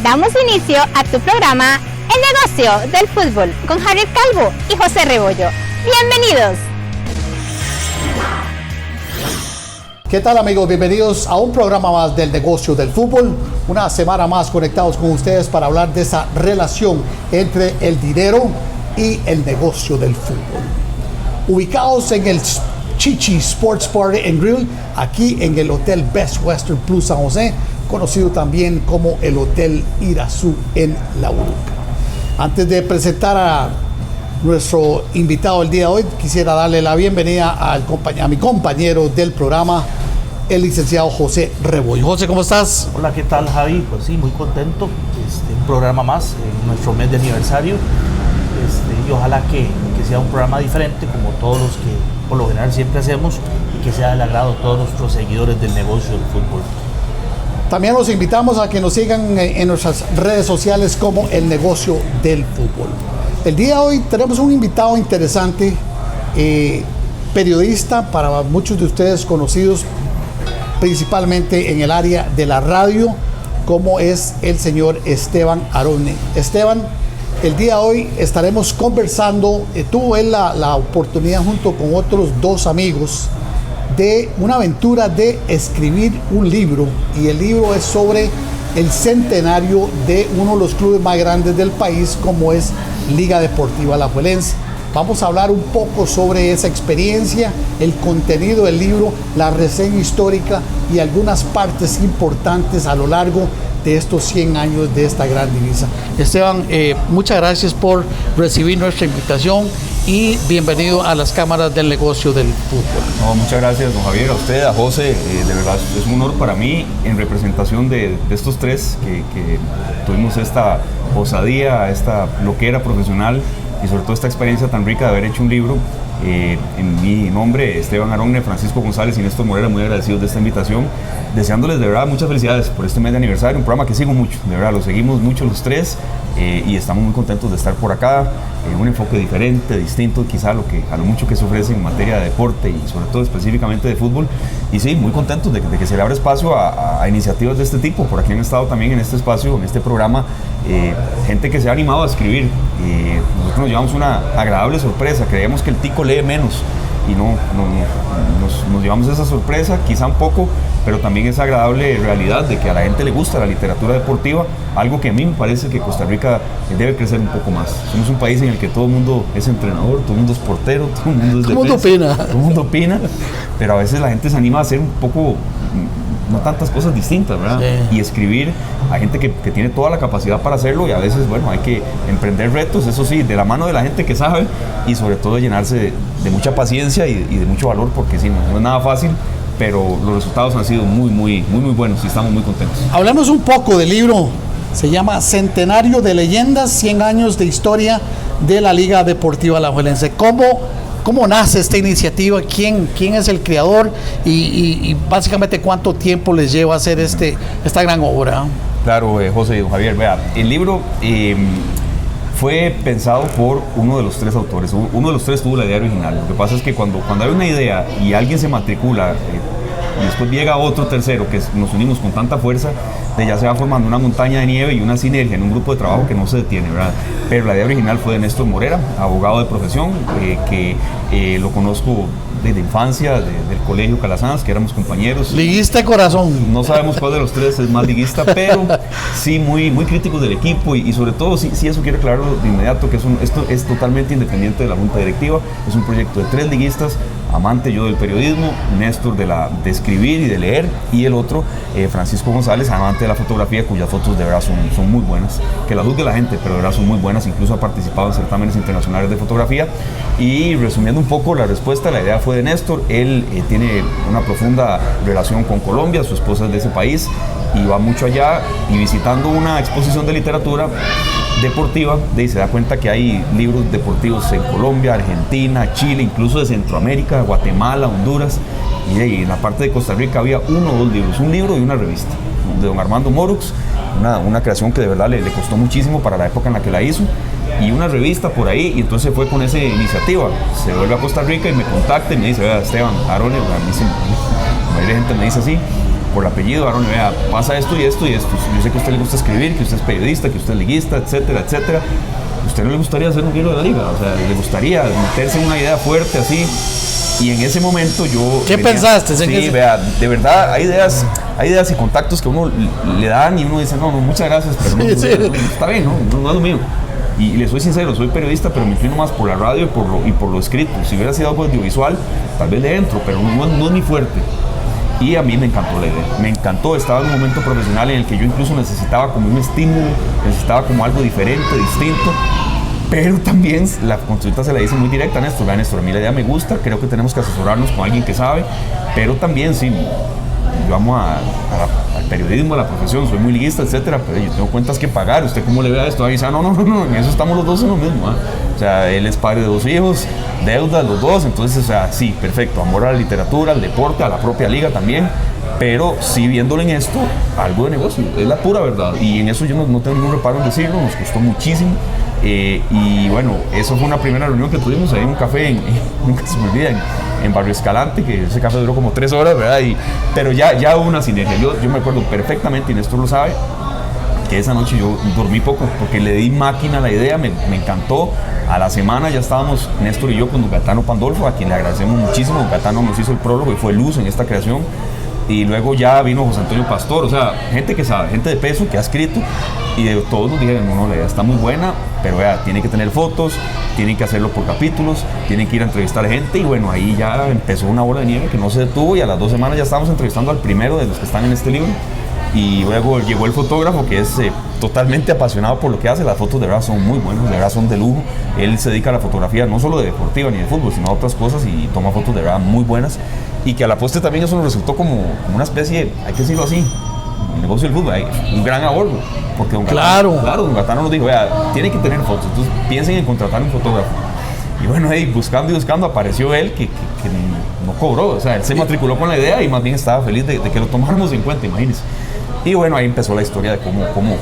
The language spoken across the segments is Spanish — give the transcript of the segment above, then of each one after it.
Damos inicio a tu programa El Negocio del Fútbol con Javier Calvo y José Rebollo. Bienvenidos. ¿Qué tal, amigos? Bienvenidos a un programa más del Negocio del Fútbol. Una semana más conectados con ustedes para hablar de esa relación entre el dinero y el negocio del fútbol. Ubicados en el Chichi Sports Party and Grill, aquí en el Hotel Best Western Plus San José, conocido también como el Hotel Irazú en La Uruca. Antes de presentar a nuestro invitado el día de hoy, quisiera darle la bienvenida a mi compañero del programa, el licenciado José Rebollo. José, ¿cómo estás? Hola, ¿qué tal, Javi? Pues sí, muy contento. Un programa más en nuestro mes de aniversario. Y ojalá que sea un programa diferente, como todos los que por lo general siempre hacemos, y que sea del agrado de todos nuestros seguidores del negocio del fútbol. También los invitamos a que nos sigan en nuestras redes sociales como El Negocio del Fútbol. El día de hoy tenemos un invitado interesante, periodista para muchos de ustedes conocidos principalmente en el área de la radio, como es el señor Esteban Aronne. Esteban, el día de hoy estaremos conversando, tuvo él la oportunidad junto con otros dos amigos de una aventura de escribir un libro, y el libro es sobre el centenario de uno de los clubes más grandes del país, como es Liga Deportiva Alajuelense. Vamos a hablar un poco sobre esa experiencia, el contenido del libro, la reseña histórica y algunas partes importantes a lo largo de estos 100 años de esta gran divisa. Esteban, muchas gracias por recibir nuestra invitación y bienvenido a las cámaras del Negocio del Fútbol. No, muchas gracias, don Javier, a usted, a José. De verdad es un honor para mí, en representación de estos tres que tuvimos esta osadía, esta loquera profesional y sobre todo esta experiencia tan rica de haber hecho un libro. En mi nombre, Esteban Aronne, Francisco González y Néstor Morera, muy agradecidos de esta invitación, deseándoles de verdad muchas felicidades por este mes de aniversario, un programa que sigo mucho, de verdad lo seguimos mucho los tres, y estamos muy contentos de estar por acá, un enfoque diferente, distinto quizá a lo mucho que se ofrece en materia de deporte y sobre todo específicamente de fútbol, y sí, muy contentos de que se le abra espacio a iniciativas de este tipo. Por aquí han estado también en este espacio, en este programa, gente que se ha animado a escribir. Nosotros nos llevamos una agradable sorpresa, creíamos que el tico lee menos y nos llevamos esa sorpresa, quizá un poco, pero también esa agradable realidad de que a la gente le gusta la literatura deportiva, algo que a mí me parece que Costa Rica debe crecer un poco más. Somos un país en el que todo el mundo es entrenador, todo el mundo es portero, todo el mundo es defensa, todo el mundo opina, pero a veces la gente se anima a hacer un poco, no tantas cosas distintas, ¿verdad? Sí. Y escribir a gente que tiene toda la capacidad para hacerlo, y a veces, bueno, hay que emprender retos, eso sí, de la mano de la gente que sabe, y sobre todo llenarse de mucha paciencia y de mucho valor, porque sí, no es nada fácil, pero los resultados han sido muy buenos y estamos muy contentos. Hablemos un poco del libro, se llama Centenario de Leyendas, 100 años de historia de la Liga Deportiva Alajuelense. ¿Cómo nace esta iniciativa? ¿Quién es el creador? Y básicamente, ¿cuánto tiempo les lleva hacer esta gran obra? Claro, José y don Javier, vea, el libro fue pensado por uno de los tres autores. Uno de los tres tuvo la idea original. Lo que pasa es que cuando hay una idea y alguien se matricula, y después llega otro tercero, que nos unimos con tanta fuerza, ya se va formando una montaña de nieve y una sinergia en un grupo de trabajo que no se detiene, ¿verdad? Pero la idea original fue de Néstor Morera, abogado de profesión, que lo conozco desde infancia, del colegio Calasanz, que éramos compañeros. Liguista de corazón. No sabemos cuál de los tres es más liguista, pero sí muy críticos del equipo, y sobre todo, sí eso quiero aclararlo de inmediato, que esto es totalmente independiente de la junta directiva. Es un proyecto de tres liguistas, amante yo del periodismo, Néstor de escribir y de leer, y el otro, Francisco González, amante de la fotografía, cuyas fotos de verdad son muy buenas, que las juzgue la gente, pero de verdad son muy buenas, incluso ha participado en certámenes internacionales de fotografía. Y resumiendo un poco la respuesta, la idea fue de Néstor. Él tiene una profunda relación con Colombia, su esposa es de ese país y va mucho allá, y visitando una exposición de literatura deportiva, se da cuenta que hay libros deportivos en Colombia, Argentina, Chile, incluso de Centroamérica, Guatemala, Honduras, y en la parte de Costa Rica había uno o dos libros, un libro y una revista de don Armando Morux, una creación que de verdad le costó muchísimo para la época en la que la hizo, y una revista por ahí, y entonces fue con esa iniciativa. Se vuelve a Costa Rica y me contacta y me dice: vea, Esteban Aronne, la mayoría de gente me dice así, por el apellido, Aaron, vea, pasa esto y esto y esto. Yo sé que a usted le gusta escribir, que usted es periodista, que usted es liguista, etcétera, etcétera. ¿A usted no le gustaría hacer un libro de la liga? O sea, le gustaría meterse en una idea fuerte así. Y en ese momento yo... ¿Qué pensaste? Sí, vea, de verdad, hay ideas y contactos que uno le dan y uno dice, no, muchas gracias, pero no, está bien, no es lo mío. Y le soy sincero, soy periodista, pero me inclino más por la radio y por lo escrito. Si hubiera sido algo audiovisual, tal vez le entro, pero no es mi fuerte. Y a mí me encantó la idea, me encantó. Estaba en un momento profesional en el que yo incluso necesitaba como un estímulo, necesitaba como algo diferente, distinto. Pero también la consulta se la dice muy directa a Néstor. Vea, Néstor, a mí la idea me gusta, creo que tenemos que asesorarnos con alguien que sabe, pero también sí, yo amo al periodismo, a la profesión, soy muy liguista, etcétera, pero yo tengo cuentas que pagar. ¿Usted cómo le ve a esto? Ahí dice, no, en eso estamos los dos en lo mismo. O sea, él es padre de 2 hijos, deudas los dos, entonces, o sea, sí, perfecto, amor a la literatura, al deporte, a la propia liga también, pero sí viéndolo en esto, algo de negocio, es la pura verdad, y en eso yo no tengo ningún reparo en decirlo, nos costó muchísimo. Y bueno, eso fue una primera reunión que tuvimos ahí en un café, nunca se me olvida, en Barrio Escalante, que ese café duró como 3 horas, ¿verdad? Pero ya hubo una sinergia. Yo me acuerdo perfectamente, y Néstor lo sabe, que esa noche yo dormí poco, porque le di máquina a la idea, me encantó. A la semana ya estábamos Néstor y yo con Don Gaetano Pandolfo, a quien le agradecemos muchísimo. Don Gaetano nos hizo el prólogo y fue luz en esta creación. Y luego ya vino José Antonio Pastor, o sea, gente que sabe, gente de peso que ha escrito, y de todos nos dijeron, no, la idea está muy buena, pero vea, tiene que tener fotos, tienen que hacerlo por capítulos, tienen que ir a entrevistar a gente, y bueno, ahí ya empezó una bola de nieve que no se detuvo, y a las 2 semanas ya estábamos entrevistando al primero de los que están en este libro, y luego llegó el fotógrafo que es totalmente apasionado por lo que hace. Las fotos de verdad son muy buenas, de verdad son de lujo. Él se dedica a la fotografía no solo de deportiva ni de fútbol, sino a otras cosas, y toma fotos de verdad muy buenas. Y que a la postre también eso nos resultó como una especie, hay que decirlo así, el negocio del fútbol, hay un gran ahorro. Porque Don Gaetano nos dijo, vea, tiene que tener fotos, entonces piensen en contratar un fotógrafo. Y bueno, buscando y buscando, apareció él que no cobró, o sea, él se matriculó con la idea y más bien estaba feliz de que lo tomáramos en cuenta, imagínense. Y bueno, ahí empezó la historia de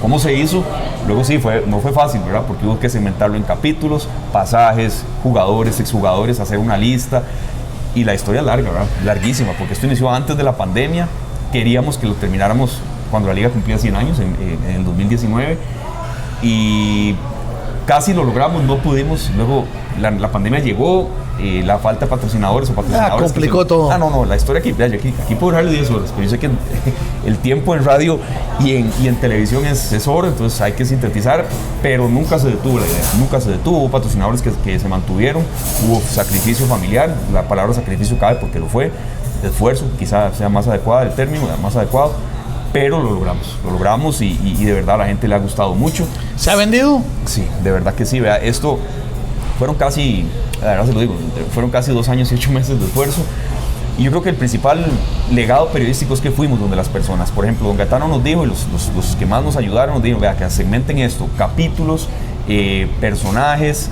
cómo se hizo. Luego sí, no fue fácil, ¿verdad? Porque hubo que segmentarlo en capítulos, pasajes, jugadores, exjugadores, hacer una lista. Y la historia es larga, ¿verdad? Larguísima, porque esto inició antes de la pandemia. Queríamos que lo termináramos cuando la liga cumplía 100 años, en el 2019. Y casi lo logramos, no pudimos. Luego la pandemia llegó, la falta de patrocinadores o patrocinadores. Complicó todo. No, la historia aquí puedo dejarle 10 horas, pero yo sé que el tiempo en radio y en televisión es oro, entonces hay que sintetizar, pero nunca se detuvo la idea, nunca se detuvo. Hubo patrocinadores que se mantuvieron, hubo sacrificio familiar, la palabra sacrificio cabe porque lo fue, esfuerzo, quizás sea más adecuada el término, más adecuado, pero lo logramos y de verdad a la gente le ha gustado mucho. ¿Se ha vendido? Sí, de verdad que sí, vea, esto fueron casi, la verdad se lo digo, fueron casi 2 años y 8 meses de esfuerzo. Y yo creo que el principal legado periodístico es que fuimos donde las personas. Por ejemplo, Don Gaetano nos dijo, y los que más nos ayudaron, nos dijeron, vea, que segmenten esto, capítulos, personajes,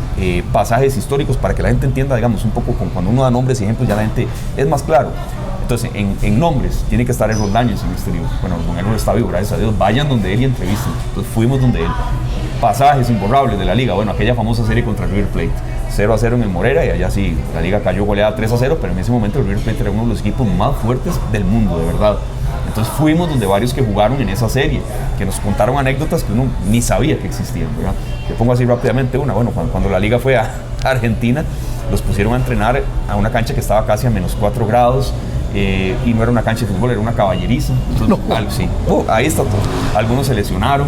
pasajes históricos, para que la gente entienda, digamos, un poco cuando uno da nombres y ejemplos, ya la gente es más claro. Entonces, en nombres, tiene que estar Errol Dañez en este libro. Bueno, Don Errol está vivo, gracias a Dios. Vayan donde él y entrevisten. Entonces, fuimos donde él. Pasajes imborrables de la liga. Bueno, aquella famosa serie contra River Plate. 0-0 en el Morera, y allá sí, la liga cayó goleada 3-0, pero en ese momento el River Plate era uno de los equipos más fuertes del mundo, de verdad. Entonces fuimos donde varios que jugaron en esa serie, que nos contaron anécdotas que uno ni sabía que existían, ¿verdad? Te pongo así rápidamente una. Bueno, cuando la liga fue a Argentina, los pusieron a entrenar a una cancha que estaba casi a -4 grados, y no era una cancha de fútbol, era una caballeriza. Entonces, sí. Ahí está todo. Algunos se lesionaron.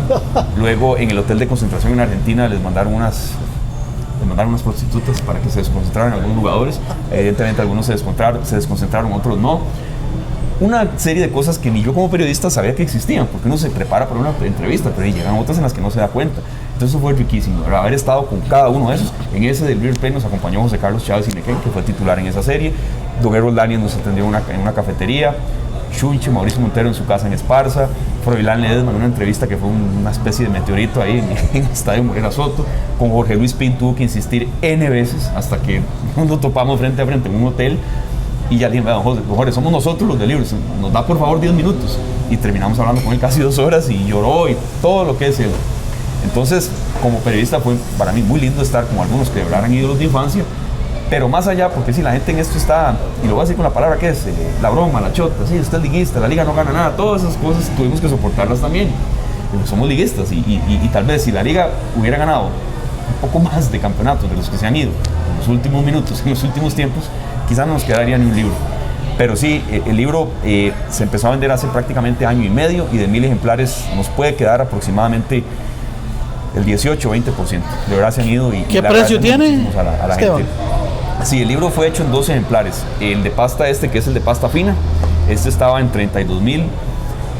Luego en el hotel de concentración en Argentina les mandaron unas prostitutas para que se desconcentraran algunos jugadores. Evidentemente algunos se desconcentraron, otros no. Una serie de cosas que ni yo como periodista sabía que existían, porque uno se prepara para una entrevista, pero llegan otras en las que no se da cuenta. Entonces eso fue riquísimo, haber estado con cada uno de esos. En ese del River Plate nos acompañó José Carlos Chávez Inequén, que fue titular en esa serie. Don Errol Dañez nos atendió en una cafetería. Chunche, Mauricio Montero en su casa en Esparza, Froilán Ledesma en una entrevista que fue una especie de meteorito ahí en el estadio Morera Soto. Con Jorge Luis Pin tuvo que insistir N veces hasta que nos topamos frente a frente en un hotel y ya le dije, don Jorge, somos nosotros los de libros, nos da por favor 10 minutos, y terminamos hablando con él casi 2 horas y lloró y todo lo que es él. Entonces, como periodista fue para mí muy lindo estar con algunos que de verdad eran ídolos de infancia, Pero más allá, porque si la gente en esto está, y lo voy a decir con la palabra que es, la broma, la chota, sí, usted es liguista, la liga no gana nada, todas esas cosas tuvimos que soportarlas también. Porque somos liguistas y tal vez si la liga hubiera ganado un poco más de campeonatos de los que se han ido en los últimos minutos, en los últimos tiempos, quizás no nos quedaría ni un libro. Pero sí, el libro se empezó a vender hace prácticamente año y medio y de 1000 ejemplares nos puede quedar aproximadamente el 18 o 20%. De verdad se han ido. ¿Qué precio tiene? A la gente. Sí, el libro fue hecho en 2 ejemplares. El de pasta que es el de pasta fina, estaba en 32,000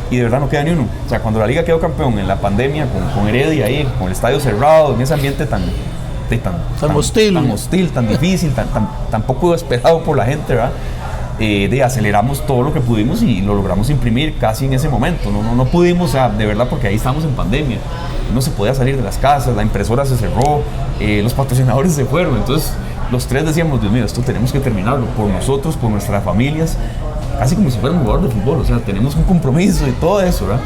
y de verdad no queda ni uno. O sea, cuando la liga quedó campeón en la pandemia, con Heredia ahí, con el estadio cerrado, en ese ambiente tan hostil, tan difícil, tan poco esperado por la gente, ¿verdad? Aceleramos todo lo que pudimos y lo logramos imprimir casi en ese momento. No pudimos, o sea, de verdad, porque ahí estamos en pandemia. No se podía salir de las casas, la impresora se cerró, los patrocinadores se fueron. Entonces, los 3 decíamos, Dios mío, esto tenemos que terminarlo por nosotros, por nuestras familias, casi como si fuera un jugador de fútbol. O sea, tenemos un compromiso y todo eso, ¿verdad?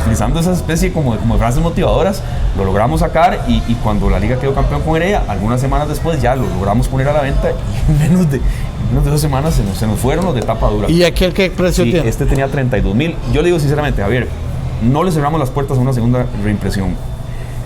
Utilizando esa especie como frases motivadoras, lo logramos sacar y cuando la liga quedó campeón con Heredia, algunas semanas después ya lo logramos poner a la venta y en menos de 2 semanas se nos fueron los de tapa dura. ¿Y aquel qué precio tiene? Este tenía 32,000. Yo le digo sinceramente, Javier, no le cerramos las puertas a una segunda reimpresión.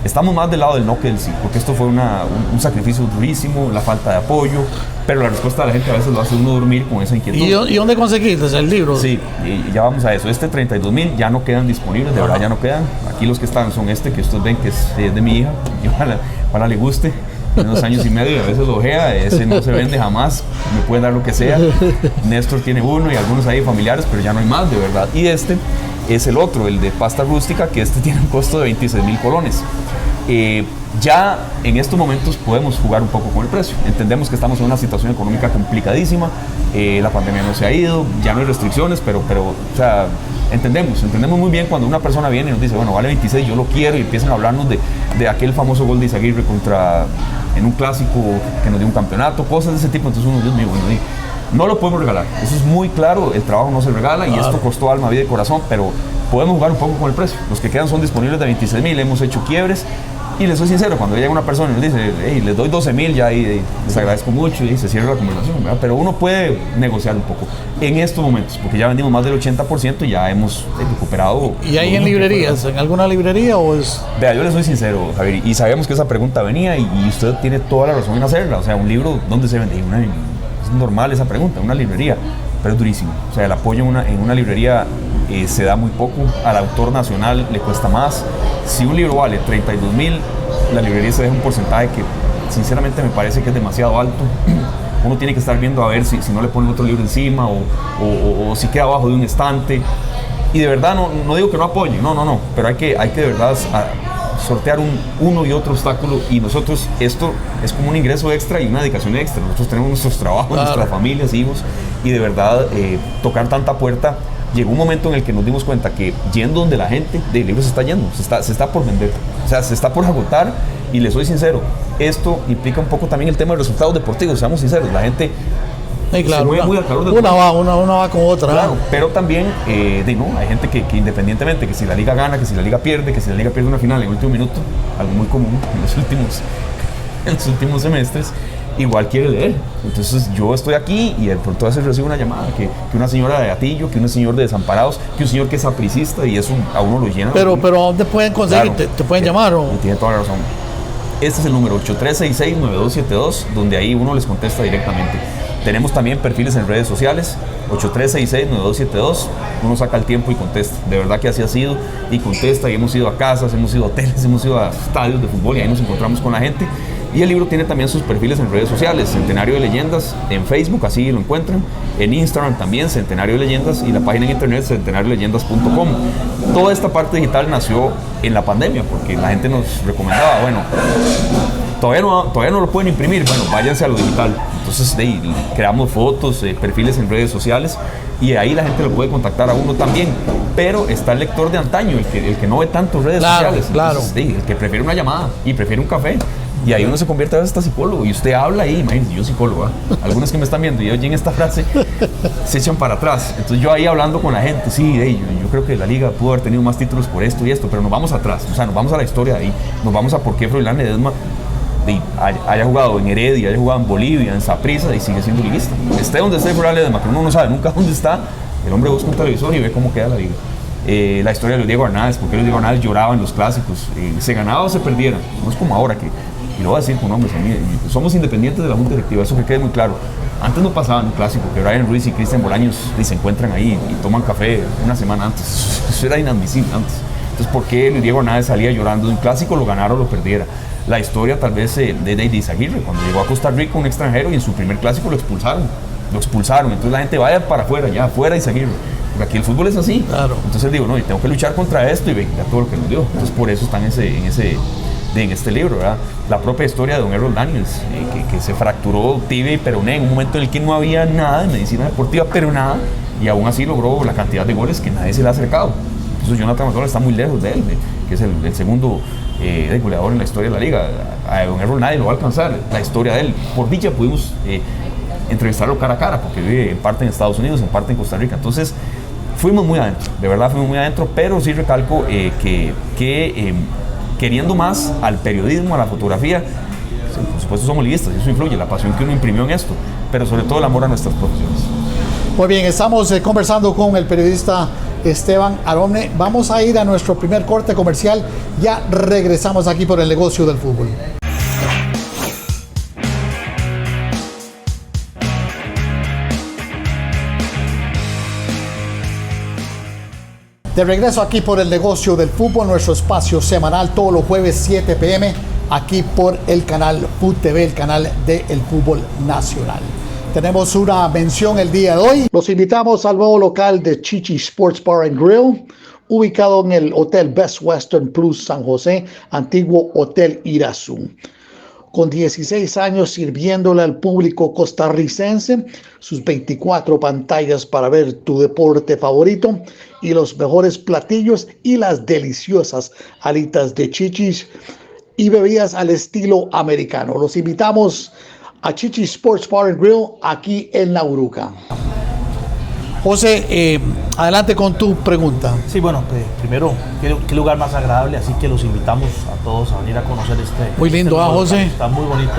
Estamos más del lado del no que del sí, porque esto fue un sacrificio durísimo, la falta de apoyo, pero la respuesta de la gente a veces lo hace uno dormir con esa inquietud. ¿Y dónde conseguiste el libro? Sí, y ya vamos a eso. 32,000 ya no quedan disponibles, de verdad ya no quedan. Aquí los que están son que ustedes ven que es de mi hija, y ojalá le guste. Tiene 2 años y medio y a veces lo ojea, ese no se vende jamás, me pueden dar lo que sea. Néstor tiene uno y algunos ahí familiares, pero ya no hay más, de verdad. Y este es el otro, el de pasta rústica, que tiene un costo de 26,000 colones. Ya en estos momentos podemos jugar un poco con el precio. Entendemos que estamos en una situación económica complicadísima, la pandemia no se ha ido, ya no hay restricciones, pero o sea, entendemos muy bien cuando una persona viene y nos dice, bueno, vale 26, yo lo quiero, y empiezan a hablarnos de aquel famoso gol de Izaguirre en un clásico que nos dio un campeonato, cosas de ese tipo. Entonces uno, Dios mío, bueno, no lo podemos regalar, eso es muy claro, el trabajo no se regala, y esto costó alma, vida y corazón, pero podemos jugar un poco con el precio. Los que quedan son disponibles de 26,000, hemos hecho quiebres. Y les soy sincero, cuando llega una persona y nos dice, hey, les doy 12,000 ya, y les agradezco mucho, y se cierra la conversación, ¿verdad? Pero uno puede negociar un poco en estos momentos, porque ya vendimos más del 80% y ya hemos recuperado. ¿Y hay en librerías? ¿En alguna librería o es...? Vea, yo les soy sincero, Javier, y sabemos que esa pregunta venía y usted tiene toda la razón en hacerla. O sea, un libro, ¿dónde se vende? Es normal esa pregunta, una librería, pero es durísimo. O sea, el apoyo en una librería se da muy poco, al autor nacional le cuesta más. Si un libro vale 32,000, la librería se deja un porcentaje que sinceramente me parece que es demasiado alto. Uno tiene que estar viendo a ver si no le ponen otro libro encima o si queda abajo de un estante. Y de verdad no digo que no apoyen, no, pero hay que de verdad sortear uno y otro obstáculo, y nosotros, esto es como un ingreso extra y una dedicación extra. Nosotros tenemos nuestros trabajos, claro, nuestras familias, hijos, y de verdad tocar tanta puerta. Llegó un momento en el que nos dimos cuenta que yendo donde la gente del libro se está yendo, se está por vender, o sea, se está por agotar. Y les soy sincero, esto implica un poco también el tema de resultados deportivos, seamos sinceros, la gente sí, claro, se mueve muy al calor del una va con otra. Claro, pero también hay gente que independientemente, que si la liga gana, que si la liga pierde, que si la liga pierde una final en el último minuto, algo muy común en los últimos semestres, igual quiere leer. Entonces yo estoy aquí y de pronto a veces recibo una llamada que una señora de Atillo, que un señor de Desamparados, que un señor que es sapricista, y eso a uno lo llena. Pero ¿dónde pueden conseguir? Claro, ¿Te pueden llamar? ¿O? Tiene toda la razón. Este es el número 8366-9272, donde ahí uno les contesta directamente. Tenemos también perfiles en redes sociales, 8366-9272, uno saca el tiempo y contesta. De verdad que así ha sido, y contesta, y hemos ido a casas, hemos ido a hoteles, hemos ido a estadios de fútbol, y ahí nos encontramos con la gente. Y el libro tiene también sus perfiles en redes sociales, Centenario de Leyendas en Facebook, así lo encuentran, en Instagram también, Centenario de Leyendas, y la página en internet, centenarioleyendas.com. Toda esta parte digital nació en la pandemia, porque la gente nos recomendaba, bueno, todavía no lo pueden imprimir, bueno, váyanse a lo digital. Entonces creamos fotos, perfiles en redes sociales, y ahí la gente lo puede contactar a uno también. Pero está el lector de antaño, el que no ve tanto redes sociales. Entonces, el que prefiere una llamada y prefiere un café. Y ahí uno se convierte a veces hasta psicólogo, y usted habla ahí, imagínense, yo psicólogo, algunos que me están viendo y oyen esta frase se echan para atrás. Entonces yo ahí hablando con la gente, sí, yo creo que la liga pudo haber tenido más títulos por esto y esto, pero nos vamos atrás, o sea, nos vamos a la historia de ahí, nos vamos a por qué Froilán Ledesma haya jugado en Heredia, haya jugado en Bolivia, en Saprissa, y sigue siendo liguista. Esté donde esté fuera de Macron, uno no sabe nunca dónde está. El hombre busca un televisor y ve cómo queda la liga. La historia de los Diego Arnaiz, porque los Diego Arnaiz lloraban en los clásicos, se ganaba o se perdiera, no es como ahora que, y lo voy a decir con nombres, somos independientes de la junta directiva, eso que quede muy claro. Antes no pasaba en un clásico que Brian Ruiz y Cristian Bolaños se encuentran ahí y toman café una semana antes, eso era inadmisible antes. Entonces, ¿por qué Luis Diego Arnaiz salía llorando de un clásico, lo ganara o lo perdiera? La historia tal vez de David Izaguirre, cuando llegó a Costa Rica un extranjero y en su primer clásico lo expulsaron, entonces la gente vaya para afuera, ya afuera Izaguirre. Porque aquí el fútbol es así. Claro. Entonces digo, no, y tengo que luchar contra esto y venga todo lo que nos dio. Entonces por eso están en este libro, ¿verdad? La propia historia de don Errol Daniels, que se fracturó tibia y peroné en un momento en el que no había nada de medicina deportiva, pero nada, y aún así logró la cantidad de goles que nadie se le ha acercado. Entonces Jonathan McDonald está muy lejos de él, que es el segundo goleador en la historia de la liga. A don Errol nadie lo va a alcanzar, la historia de él. Por dicha pudimos entrevistarlo cara a cara, porque vive en parte en Estados Unidos, en parte en Costa Rica. Entonces fuimos muy adentro, de verdad fuimos muy adentro, pero sí recalco que queriendo más al periodismo, a la fotografía, sí, por supuesto somos liguistas, eso influye, la pasión que uno imprimió en esto, pero sobre todo el amor a nuestras profesiones. Muy bien, estamos conversando con el periodista Esteban Aronne. Vamos a ir a nuestro primer corte comercial, ya regresamos aquí por el negocio del fútbol. De regreso aquí por el negocio del fútbol, nuestro espacio semanal todos los jueves 7 p.m. aquí por el canal Food TV, el canal del fútbol nacional. Tenemos una mención el día de hoy. Los invitamos al nuevo local de Chichi Sports Bar and Grill, ubicado en el Hotel Best Western Plus San José, antiguo Hotel Irazú. Con 16 años sirviéndole al público costarricense, sus 24 pantallas para ver tu deporte favorito y los mejores platillos y las deliciosas alitas de Chichis y bebidas al estilo americano. Los invitamos a Chichi Sports Bar and Grill aquí en La Uruca. José, adelante con tu pregunta. Sí, bueno, primero, qué lugar más agradable, así que los invitamos a todos a venir a conocer muy lindo, José. Está muy bonito.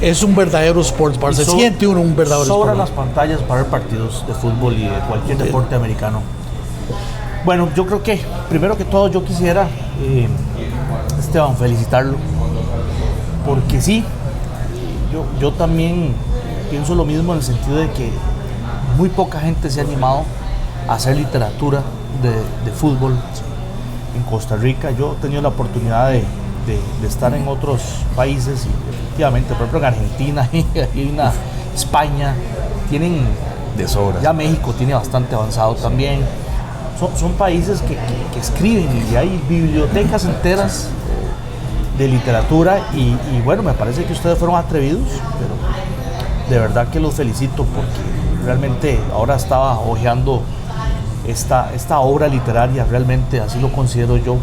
Es un verdadero sports bar, se siente uno un verdadero sports bar. Sobran las pantallas para ver partidos de fútbol y de cualquier deporte americano. Bueno, yo creo que, primero que todo, yo quisiera, Esteban, felicitarlo, porque sí, yo también pienso lo mismo en el sentido de que muy poca gente se ha animado a hacer literatura de fútbol en Costa Rica. Yo he tenido la oportunidad de estar en otros países y efectivamente, por ejemplo en Argentina y en España tienen de sobra. Ya México tiene bastante avanzado también. Son países que escriben y hay bibliotecas enteras de literatura y bueno, me parece que ustedes fueron atrevidos, pero de verdad que los felicito porque realmente ahora estaba hojeando esta obra literaria, realmente así lo considero yo,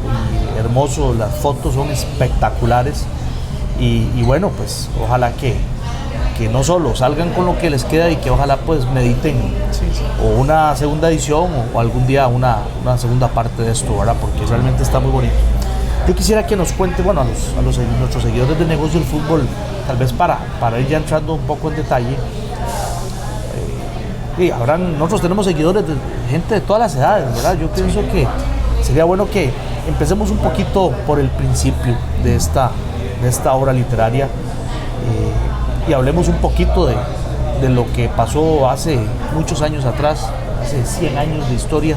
y hermoso, las fotos son espectaculares y bueno, pues ojalá que no solo salgan con lo que les queda y que ojalá pues mediten o una segunda edición o algún día una segunda parte de esto, ¿verdad? Porque realmente está muy bonito. Yo quisiera que nos cuente, bueno, a nuestros seguidores del negocio del fútbol, tal vez para ir ya entrando un poco en detalle. Y nosotros tenemos seguidores de gente de todas las edades, ¿verdad? Yo pienso que sería bueno que empecemos un poquito por el principio de esta obra literaria y hablemos un poquito de lo que pasó hace muchos años atrás, hace 100 años de historia.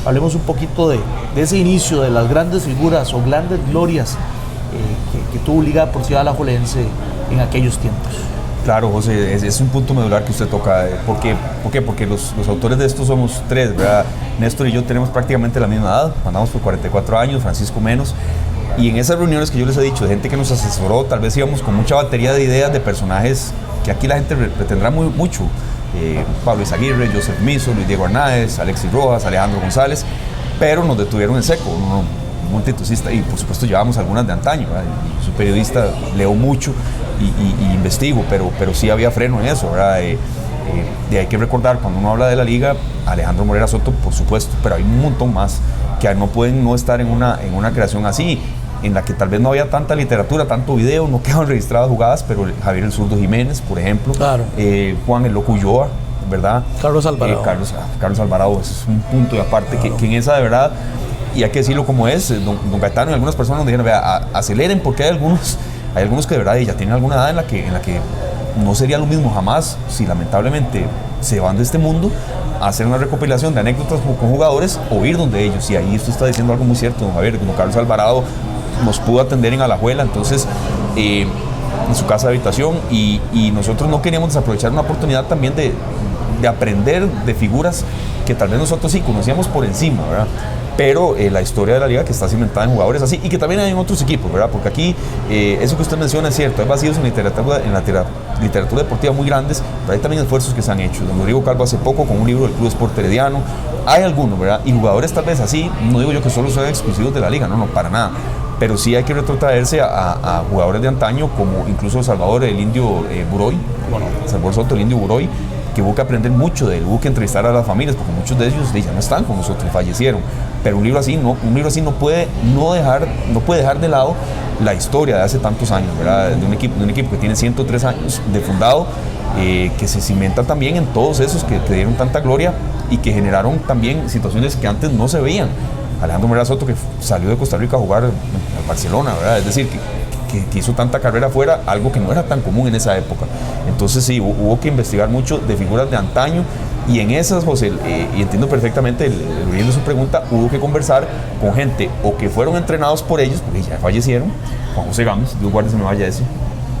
Hablemos un poquito de ese inicio, de las grandes figuras o grandes glorias que tuvo Liga Deportiva Alajuelense en aquellos tiempos. Claro, José, es un punto medular que usted toca. ¿Por qué? Porque los autores de esto somos tres, ¿verdad? Néstor y yo tenemos prácticamente la misma edad, andamos por 44 años, Francisco menos. Y en esas reuniones que yo les he dicho, de gente que nos asesoró, tal vez íbamos con mucha batería de ideas de personajes que aquí la gente pretendrá mucho. Pablo Izaguirre, Joseph Miso, Luis Diego Arnaiz, Alexis Rojas, Alejandro González, pero nos detuvieron en seco. Uno multitusista y por supuesto llevamos algunas de antaño, ¿verdad? Soy periodista, leo mucho y investigo, pero sí había freno en eso, ¿verdad? Hay que recordar, cuando uno habla de la liga, Alejandro Morera Soto, por supuesto, pero hay un montón más que no pueden no estar en una creación así. en la que tal vez no había tanta literatura, tanto video, no quedaban registradas jugadas, pero Javier el Zurdo Jiménez, por ejemplo, Claro. Juan el Loco Ulloa, ¿verdad? Carlos Alvarado. Carlos Alvarado, ese es un punto de aparte, Claro. que en esa de verdad, y hay que decirlo como es, don Gaetano y algunas personas nos dijeron, vea, aceleren porque hay algunos que de verdad ya tienen alguna edad en la que no sería lo mismo jamás, si lamentablemente se van de este mundo, a hacer una recopilación de anécdotas con jugadores o ir donde ellos. Y ahí usted está diciendo algo muy cierto, don Javier, don Carlos Alvarado nos pudo atender en Alajuela, entonces en su casa de habitación, y nosotros no queríamos desaprovechar una oportunidad también de aprender de figuras que tal vez nosotros sí conocíamos por encima, ¿verdad? Pero la historia de la liga que está cimentada en jugadores así, y que también hay en otros equipos, ¿verdad? Porque aquí, eso que usted menciona es cierto, hay vacíos en la literatura deportiva muy grandes, pero hay también esfuerzos que se han hecho. Don Rodrigo Calvo hace poco con un libro del Club Sport Herediano, hay algunos, ¿verdad? Y jugadores tal vez así, no digo yo que solo sean exclusivos de la liga, no, para nada, pero sí hay que retrotraerse a jugadores de antaño, como incluso Salvador el Indio Buroy, Salvador Soto el Indio Buroy, que hubo que aprender mucho de él, hubo que entrevistar a las familias, porque muchos de ellos ya no están con nosotros, fallecieron. Pero un libro así no puede dejar de lado la historia de hace tantos años, ¿verdad? De un equipo que tiene 103 años de fundado, que se cimenta también en todos esos que dieron tanta gloria y que generaron también situaciones que antes no se veían. Alejandro Morera Soto, que salió de Costa Rica a jugar al Barcelona, ¿verdad? Es decir, que hizo tanta carrera afuera, algo que no era tan común en esa época. Entonces sí, hubo que investigar mucho de figuras de antaño, y en esas, José, y entiendo perfectamente el origen de su pregunta, hubo que conversar con gente o que fueron entrenados por ellos, porque ya fallecieron. Juan José Gámez, Dios guarde se me vaya ese.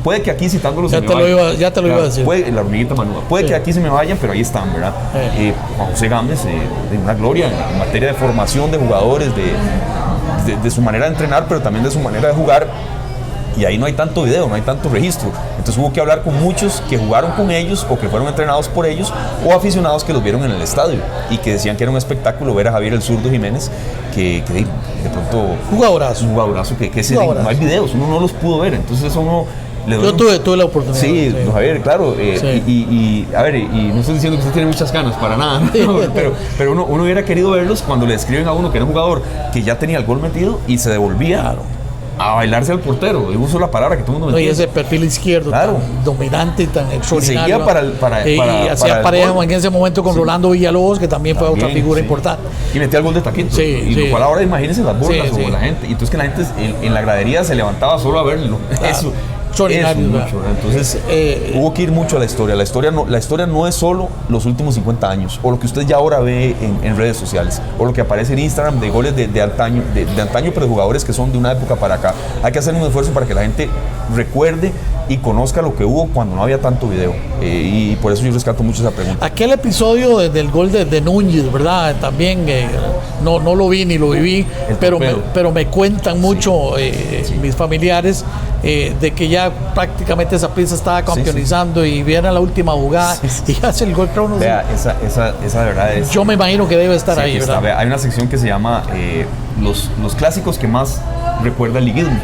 Puede que aquí citándolos ya te lo iba a decir. La hormiguita Manuda. Puede que aquí se me vayan, pero ahí están, ¿verdad? Juan José Gámez, de una gloria en materia de formación de jugadores, de su manera de entrenar, pero también de su manera de jugar. Y ahí no hay tanto video, no hay tanto registro. Entonces hubo que hablar con muchos que jugaron con ellos o que fueron entrenados por ellos, o aficionados que los vieron en el estadio y que decían que era un espectáculo ver a Javier el Zurdo Jiménez, que de pronto... Un jugadorazo que no hay videos, uno no los pudo ver. Entonces eso uno... Yo tuve la oportunidad. Sí, don Javier, claro. Sí. A ver, y no estoy diciendo que usted tiene muchas ganas, para nada, ¿no? pero uno hubiera querido verlos cuando le describen a uno que era un jugador que ya tenía el gol metido y se devolvía. Claro. A bailarse al portero, y uso la palabra que todo el mundo me entiende. Y ese perfil izquierdo, claro, tan dominante y tan extraordinario. Y seguía y hacía pareja en ese momento con Rolando Villalobos, que también fue otra figura importante. Y metía el gol de taquito. Lo cual ahora imagínense las burlas sobre la gente. Y entonces que la gente en la gradería se levantaba solo a verlo. Claro. Eso mucho, entonces hubo que ir mucho a la historia. La historia no es solo los últimos 50 años, o lo que usted ya ahora ve en redes sociales, o lo que aparece en Instagram de goles de antaño, pero de jugadores que son de una época para acá. Hay que hacer un esfuerzo para que la gente recuerde y conozca lo que hubo cuando no había tanto video, y por eso yo rescato mucho esa pregunta. Aquel episodio del gol de Núñez, ¿verdad? También no lo vi ni lo viví, pero me cuentan mucho mis familiares de que ya prácticamente esa pieza estaba campeonizando y viene la última jugada y hace el gol. Vea, esa de verdad es... Yo me imagino que debe estar ahí, ¿verdad? Hay una sección que se llama los clásicos que más recuerda el liguismo,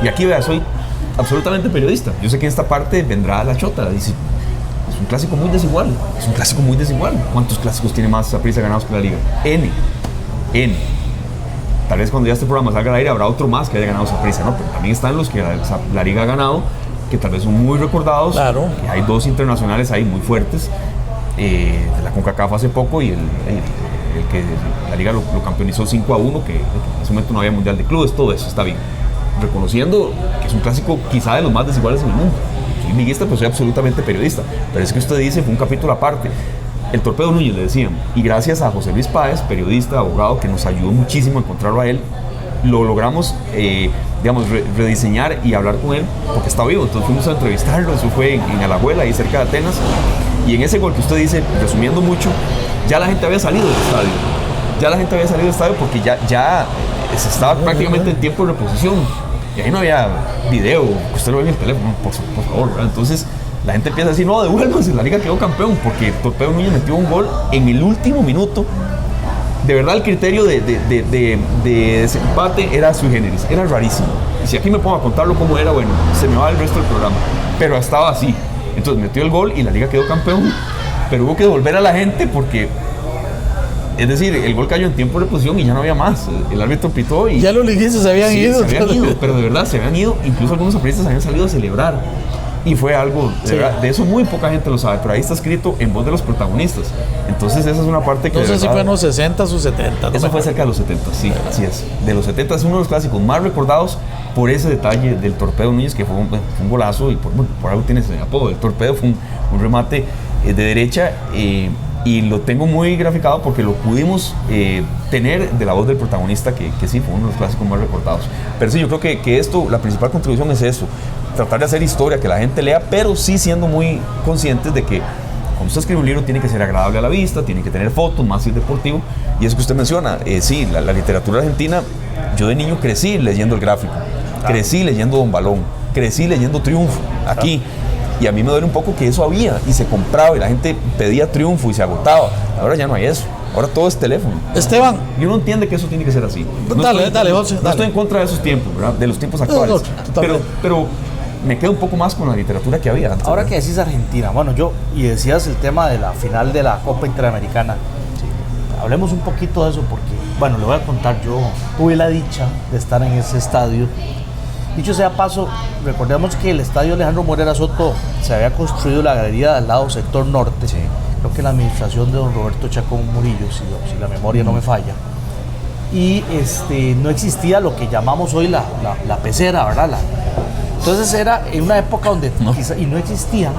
y aquí, vea, soy absolutamente periodista. Yo sé que en esta parte vendrá la chota, dice, es un clásico muy desigual, ¿cuántos clásicos tiene más Saprissa ganados que la liga? N. Tal vez cuando ya este programa salga al aire habrá otro más que haya ganado Saprissa, ¿no? Pero también están los que la liga ha ganado, que tal vez son muy recordados. Claro. Y hay dos internacionales ahí muy fuertes, de la CONCACAF hace poco, y el que la liga lo campeonizó 5-1, que en ese momento no había mundial de clubes. Todo eso está bien, reconociendo que es un clásico quizá de los más desiguales en el mundo. Soy liguista, pero soy absolutamente periodista. Pero es que usted dice, fue un capítulo aparte. El Torpedo Núñez, le decían, y gracias a José Luis Páez, periodista, abogado, que nos ayudó muchísimo a encontrarlo a él, lo logramos, rediseñar y hablar con él, porque está vivo. Entonces fuimos a entrevistarlo, eso fue en Alajuela, ahí cerca de Atenas, y en ese gol que usted dice, resumiendo mucho, ya la gente había salido del estadio, porque ya se estaba prácticamente en tiempo de reposición, y ahí no había video, que usted lo ve en el teléfono, por favor, ¿verdad? Entonces la gente empieza a decir, no, devuélvanse, la liga quedó campeón, porque Torpedo Núñez metió un gol en el último minuto. De verdad, el criterio de desempate era sui generis, era rarísimo. Y si aquí me pongo a contarlo como era, bueno, se me va el resto del programa. Pero estaba así. Entonces metió el gol y la liga quedó campeón. Pero hubo que devolver a la gente porque Es decir, el gol cayó en tiempo de reposición y ya no había más. El árbitro pitó y... Ya los liguistas se habían ido. Se habían ido, pero de verdad se habían ido. Incluso algunos apristas habían salido a celebrar. Y fue algo, de verdad, de eso muy poca gente lo sabe, pero ahí está escrito en voz de los protagonistas. Entonces esa es una parte que... No sé si fue en los 60 o 70. Eso fue cerca de los 70, sí, así es. De los 70 es uno de los clásicos más recordados por ese detalle del Torpedo Núñez, que fue un golazo y por algo tiene ese apodo. El Torpedo fue un remate de derecha y lo tengo muy graficado porque lo pudimos tener de la voz del protagonista, que sí fue uno de los clásicos más recordados. Pero sí, yo creo que esto, la principal contribución es eso, tratar de hacer historia, que la gente lea, pero sí siendo muy conscientes de que cuando usted escribe un libro tiene que ser agradable a la vista, tiene que tener fotos, más si es deportivo, y eso que usted menciona, sí, la literatura argentina, yo de niño crecí leyendo El Gráfico, crecí leyendo Don Balón, crecí leyendo Triunfo, aquí, y a mí me duele un poco que eso había, y se compraba, y la gente pedía Triunfo y se agotaba. Ahora ya no hay eso, ahora todo es teléfono. Esteban. Y uno entiende que eso tiene que ser así. Dale, José. No estoy en contra de esos tiempos, ¿verdad? De los tiempos actuales, pero me quedo un poco más con la literatura que había antes. Ahora que decís Argentina, bueno, y decías el tema de la final de la Copa Interamericana, sí, hablemos un poquito de eso porque, bueno, le voy a contar, yo tuve la dicha de estar en ese estadio. Dicho sea paso, recordemos que el estadio Alejandro Morera Soto se había construido la galería del lado sector norte, sí. Creo que la administración de don Roberto Chacón Murillo, si la memoria no me falla. Y no existía lo que llamamos hoy la pecera, ¿verdad? Entonces era en una época donde y no existían,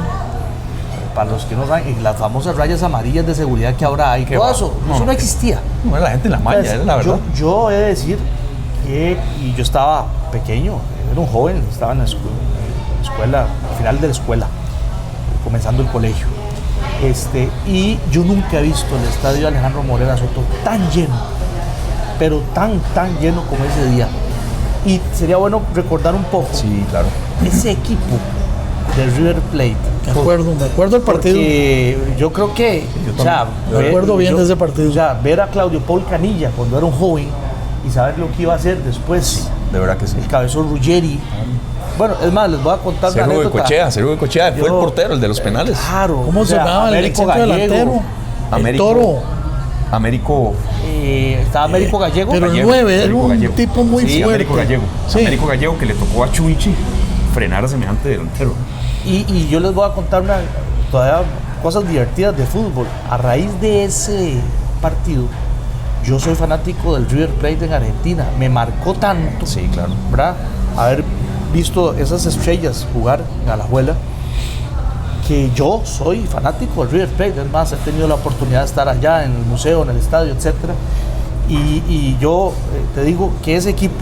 para los que no saben, las famosas rayas amarillas de seguridad que ahora hay, todo eso no existía. No era la gente en la malla, era la verdad. Yo he de decir que, y yo estaba pequeño, era un joven, estaba en la escuela, al final de la escuela, comenzando el colegio. Y yo nunca he visto el estadio Alejandro Morera Soto tan lleno, pero tan lleno como ese día. Y sería bueno recordar un poco, sí, claro, ese equipo del River Plate. Me acuerdo del partido. Yo creo que, me acuerdo bien de ese partido. O sea, ver a Claudio Paul Canilla cuando era un joven y saber lo que iba a hacer después. Sí, de verdad que sí. El cabezón Ruggeri. Bueno, es más, les voy a contar una anécdota. Cerro de Cochea, fue el portero, el de los penales. Claro. ¿Cómo se llamaba el centro delantero? El Toro. Estaba Américo Gallego. Pero el 9, era un tipo muy fuerte. Américo Gallego. Sí. Américo Gallego, que le tocó a Chuichi frenar a semejante delantero. Y yo les voy a contar todavía cosas divertidas de fútbol. A raíz de ese partido, yo soy fanático del River Plate en Argentina. Me marcó tanto, sí, claro, ¿verdad? Haber visto esas estrellas jugar en Alajuela, que yo soy fanático del River Plate. Es más, he tenido la oportunidad de estar allá en el museo, en el estadio, etc. Y yo te digo que ese equipo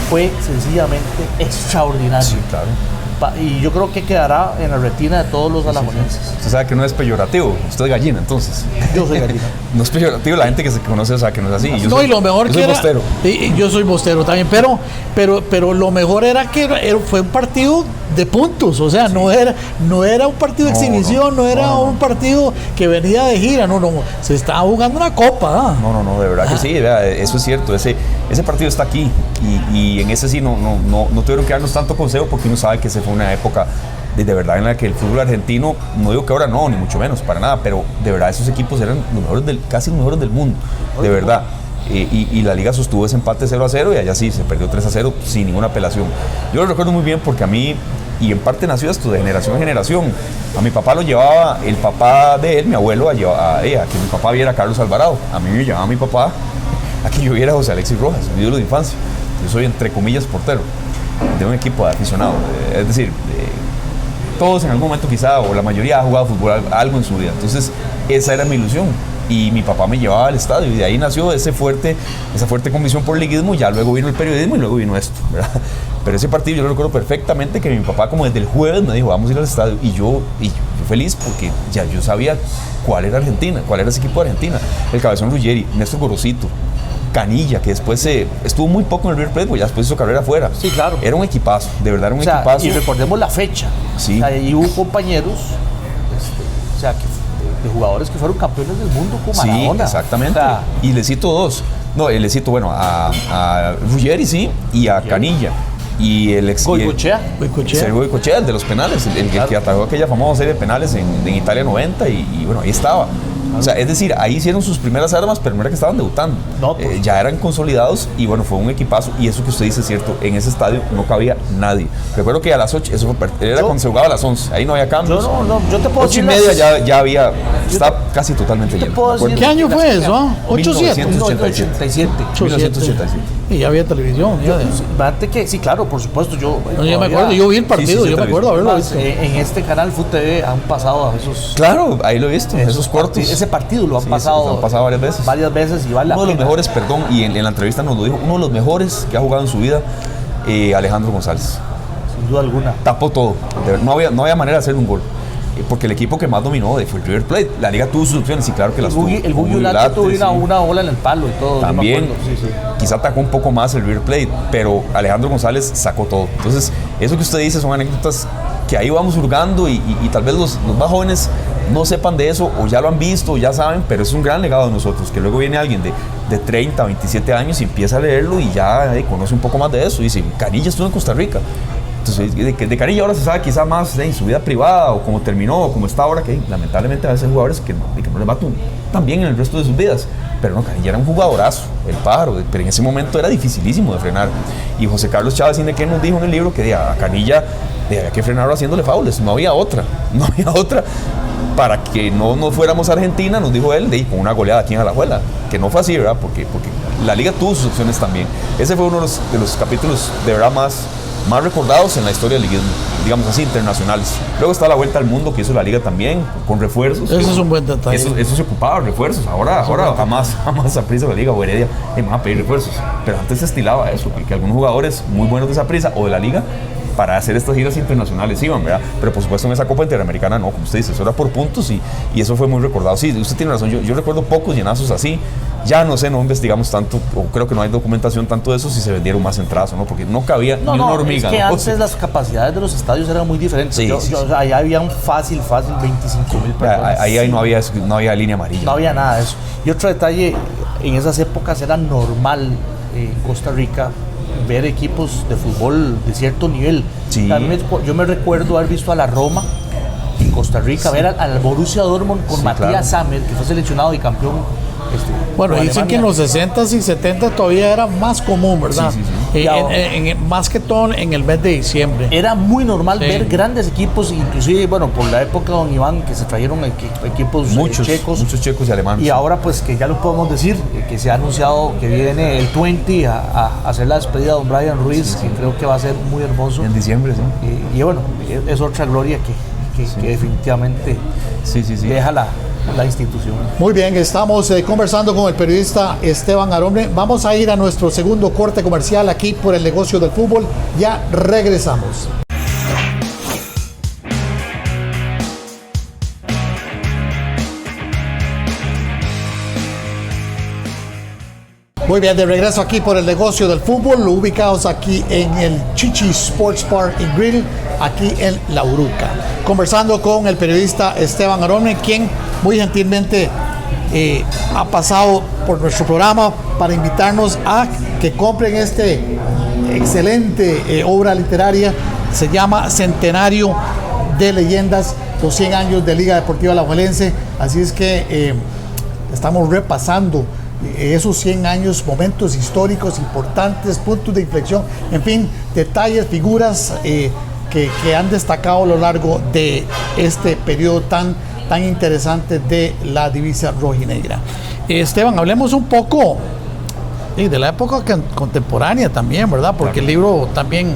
fue sencillamente extraordinario. Sí, claro. Y yo creo que quedará en la retina de todos los alajuelenses. Usted sabe que no es peyorativo, usted es gallina, entonces. Yo soy gallina. No es peyorativo, la gente que se conoce, o sea, que no es así. Y lo mejor que era... Bostero. Y yo soy bostero también, pero lo mejor era que fue un partido de puntos, o sea, no era un partido de exhibición, no era un partido que venía de gira, se estaba jugando una copa. No, de verdad que sí, eso es cierto, ese partido está aquí y en ese sí no tuvieron que darnos tanto consejo porque uno sabe que se fue una época de verdad en la que el fútbol argentino, no digo que ahora no, ni mucho menos, para nada, pero de verdad esos equipos eran casi los mejores del mundo, de verdad. Y la liga sostuvo ese empate 0-0 y allá sí se perdió 3-0 sin ninguna apelación. Yo lo recuerdo muy bien porque a mí, y en parte nació esto de generación en generación, a mi papá lo llevaba, el papá de él, mi abuelo, a que mi papá viera a Carlos Alvarado. A mí me llevaba mi papá a que yo viera a José Alexis Rojas, mi ídolo de infancia. Yo soy, entre comillas, portero de un equipo de aficionados, es decir, todos en algún momento quizá, o la mayoría ha jugado fútbol algo en su vida. Entonces esa era mi ilusión y mi papá me llevaba al estadio y de ahí nació esa fuerte convicción por el liguismo. Ya luego vino el periodismo y luego vino esto, ¿verdad? Pero ese partido yo lo recuerdo perfectamente, que mi papá como desde el jueves me dijo vamos a ir al estadio y yo feliz porque ya yo sabía cuál era Argentina, cuál era ese equipo de Argentina. El cabezón Ruggeri, Néstor Gorosito, Canilla, que después estuvo muy poco en el River Plate, pues ya después hizo carrera afuera. Sí, claro. Era un equipazo, de verdad era un equipazo. Y recordemos la fecha. Sí. O sea, y hubo compañeros, de jugadores que fueron campeones del mundo con Maradona. Sí, exactamente. O sea, y le cito dos. No, le cito, a Ruggeri, sí, y a Canilla. Y el ex... Goicoechea, el de los penales, el que atajó aquella famosa serie de penales en Italia 90 y bueno, ahí estaba. O sea, es decir, ahí hicieron sus primeras armas, pero no era que estaban debutando. No, pues. Ya eran consolidados y bueno, fue un equipazo. Y eso que usted dice es cierto, en ese estadio no cabía nadie. Recuerdo que a las 8, eso era cuando se jugaba a las 11, ahí no había cambios. Yo te puedo 8 y decir media ya había, estaba casi totalmente lleno. puedo decir- ¿Qué año fue eso? 1987. 87. 1987. Y ya había televisión. Fíjate que sí, claro, por supuesto. Yo Yo me acuerdo, yo vi el partido, sí, yo me acuerdo haberlo Más, visto. en este canal Food TV han pasado esos. Claro, ahí lo he visto, esos cortos. Ese partido lo han Sí, pasado. lo han pasado varias veces. Varias veces y vale la Uno de los pena. mejores, perdón, y en la entrevista nos lo dijo, uno de los mejores que ha jugado en su vida, Alejandro González. Sin duda alguna. Tapó todo. No había manera de hacer un gol. Porque el equipo que más dominó fue el River Plate. La liga tuvo sus opciones y claro que las tuvo. El Buggy Ulate tuvo una bola en el palo y todo. También, yo me acuerdo, sí. quizá atacó un poco más el River Plate, pero Alejandro González sacó todo. Entonces, eso que usted dice son anécdotas que ahí vamos hurgando y tal vez los más jóvenes no sepan de eso o ya lo han visto o ya saben, pero es un gran legado de nosotros, que luego viene alguien de 30, 27 años y empieza a leerlo y ya conoce un poco más de eso y dice, Canilla estuvo en Costa Rica. Entonces, de Canilla ahora se sabe quizá más en su vida privada o cómo terminó o cómo está ahora, que lamentablemente a veces hay jugadores que no les va tan bien en el resto de sus vidas. Pero no, Canilla era un jugadorazo, el pájaro, pero en ese momento era dificilísimo de frenar. Y José Carlos Chávez Indequén nos dijo en el libro que a Canilla había que frenarlo haciéndole faules, no había otra. Para que no nos fuéramos a Argentina, nos dijo él, con una goleada aquí en Alajuela, que no fue así, ¿verdad? Porque la liga tuvo sus opciones también. Ese fue uno de los capítulos de verdad más recordados en la historia del liguismo, digamos así, internacionales. Luego está la Vuelta al Mundo que hizo la liga también, con refuerzos. Ese es un buen detalle. Eso se ocupaba de refuerzos. Ahora jamás Saprissa la liga o Heredia van a pedir refuerzos. Pero antes se estilaba eso, porque algunos jugadores muy buenos de Saprissa o de la liga para hacer estas giras internacionales iban, ¿verdad? Pero por supuesto en esa Copa Interamericana no, como usted dice, eso era por puntos y eso fue muy recordado. Sí, usted tiene razón, yo recuerdo pocos llenazos así. Ya no sé, no investigamos tanto, o creo que no hay documentación tanto de eso, si se vendieron más entradas o no, porque no cabía ni una hormiga. Es que ¿no? antes las capacidades de los estadios eran muy diferentes. Sí, Allá había un fácil 25,000 personas. Ahí no había línea amarilla. No había nada de eso. Y otro detalle, en esas épocas era normal en Costa Rica ver equipos de fútbol de cierto nivel. Sí. Yo me recuerdo haber visto a la Roma en Costa Rica, ver al Borussia Dortmund con Matías Sammer, que fue seleccionado y campeón. Bueno, dicen que en los 60s y 70s todavía era más común, ¿verdad? Sí. Más que todo en el mes de diciembre. Era muy normal Sí. ver grandes equipos, inclusive, bueno, por la época de don Iván, que se trajeron equipos Muchos checos y alemanes. Y ahora, pues, que ya lo podemos decir, que se ha anunciado que viene el 20 a hacer la despedida de don Brian Ruiz, que creo que va a ser muy hermoso. En diciembre, sí. Y bueno, es otra gloria que definitivamente deja la institución. Muy bien, estamos conversando con el periodista Esteban Aronne. Vamos a ir a nuestro segundo corte comercial aquí por el negocio del fútbol. Ya regresamos. Muy bien, de regreso aquí por el negocio del fútbol, ubicados aquí en el Chichi Sports Bar y Grill, aquí en La Uruca. Conversando con el periodista Esteban Aronne, quien muy gentilmente ha pasado por nuestro programa para invitarnos a que compren este excelente obra literaria. Se llama Centenario de Leyendas, los 100 años de Liga Deportiva Alajuelense. Así es que estamos repasando esos 100 años, momentos históricos importantes, puntos de inflexión, en fin, detalles, figuras que han destacado a lo largo de este periodo tan interesante de la divisa rojinegra. Esteban, hablemos un poco de la época contemporánea también, ¿verdad? Porque el libro también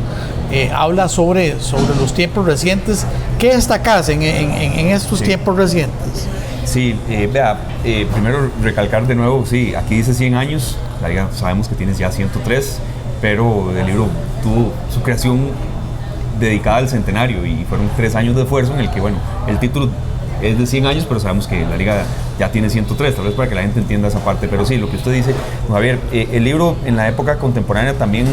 habla sobre los tiempos recientes. ¿Qué destacas en estos tiempos recientes? Sí, vea, primero recalcar de nuevo, sí, aquí dice 100 años, la liga sabemos que tienes ya 103, pero el libro tuvo su creación dedicada al centenario y fueron 3 años de esfuerzo en el que, bueno, el título es de 100 años, pero sabemos que la liga ya tiene 103, tal vez para que la gente entienda esa parte, pero sí, lo que usted dice, Javier, el libro en la época contemporánea también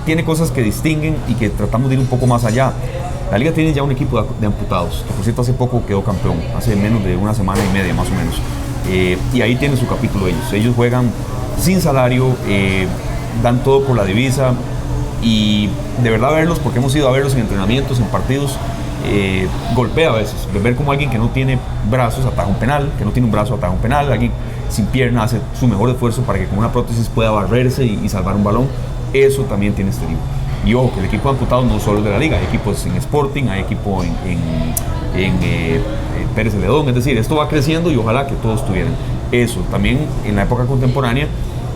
tiene cosas que distinguen y que tratamos de ir un poco más allá. La liga tiene ya un equipo de amputados, que por cierto hace poco quedó campeón, hace menos de una semana y media más o menos. Y ahí tiene su capítulo ellos juegan sin salario, dan todo por la divisa y de verdad verlos, porque hemos ido a verlos en entrenamientos, en partidos, golpea a veces. Ver como alguien que no tiene brazos ataja un penal, que no tiene un brazo ataja un penal, alguien sin pierna hace su mejor esfuerzo para que con una prótesis pueda barrerse y salvar un balón. Eso también tiene este libro. Y ojo, que el equipo de amputados no solo es de la liga, hay equipos en Sporting, hay equipo en Pérez Celedón, es decir, esto va creciendo y ojalá que todos tuvieran eso. También en la época contemporánea,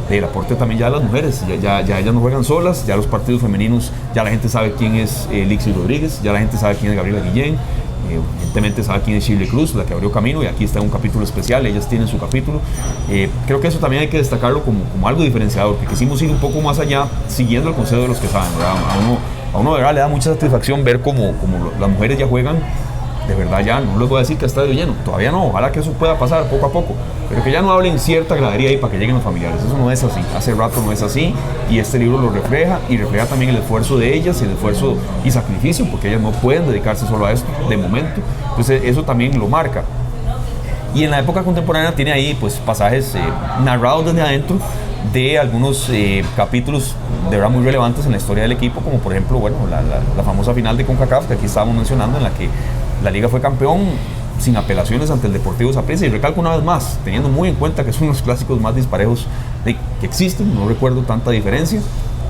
el aporte también ya de las mujeres, ya ellas no juegan solas, ya los partidos femeninos, ya la gente sabe quién es Lixi Rodríguez, ya la gente sabe quién es Gabriela Guillén, evidentemente sabe quién es Shirley Cruz, la que abrió camino, y aquí está un capítulo especial, ellas tienen su capítulo. Creo que eso también hay que destacarlo como algo diferenciador, que quisimos ir un poco más allá, siguiendo el consejo de los que saben, ¿verdad? A uno de verdad le da mucha satisfacción ver como las mujeres ya juegan, de verdad ya, no les voy a decir que está estadio lleno, todavía no, ojalá que eso pueda pasar poco a poco, pero que ya no hablen cierta gradería ahí para que lleguen los familiares, eso no es así, hace rato no es así, y este libro lo refleja, y refleja también el esfuerzo de ellas, el esfuerzo y sacrificio, porque ellas no pueden dedicarse solo a esto, de momento, entonces eso también lo marca. Y en la época contemporánea tiene ahí pues pasajes narrados desde adentro de algunos capítulos de verdad muy relevantes en la historia del equipo, como por ejemplo, bueno, la famosa final de CONCACAF que aquí estábamos mencionando, en la que la liga fue campeón sin apelaciones ante el Deportivo Saprissa, y recalco una vez más, teniendo muy en cuenta que son los clásicos más disparejos que existen, no recuerdo tanta diferencia,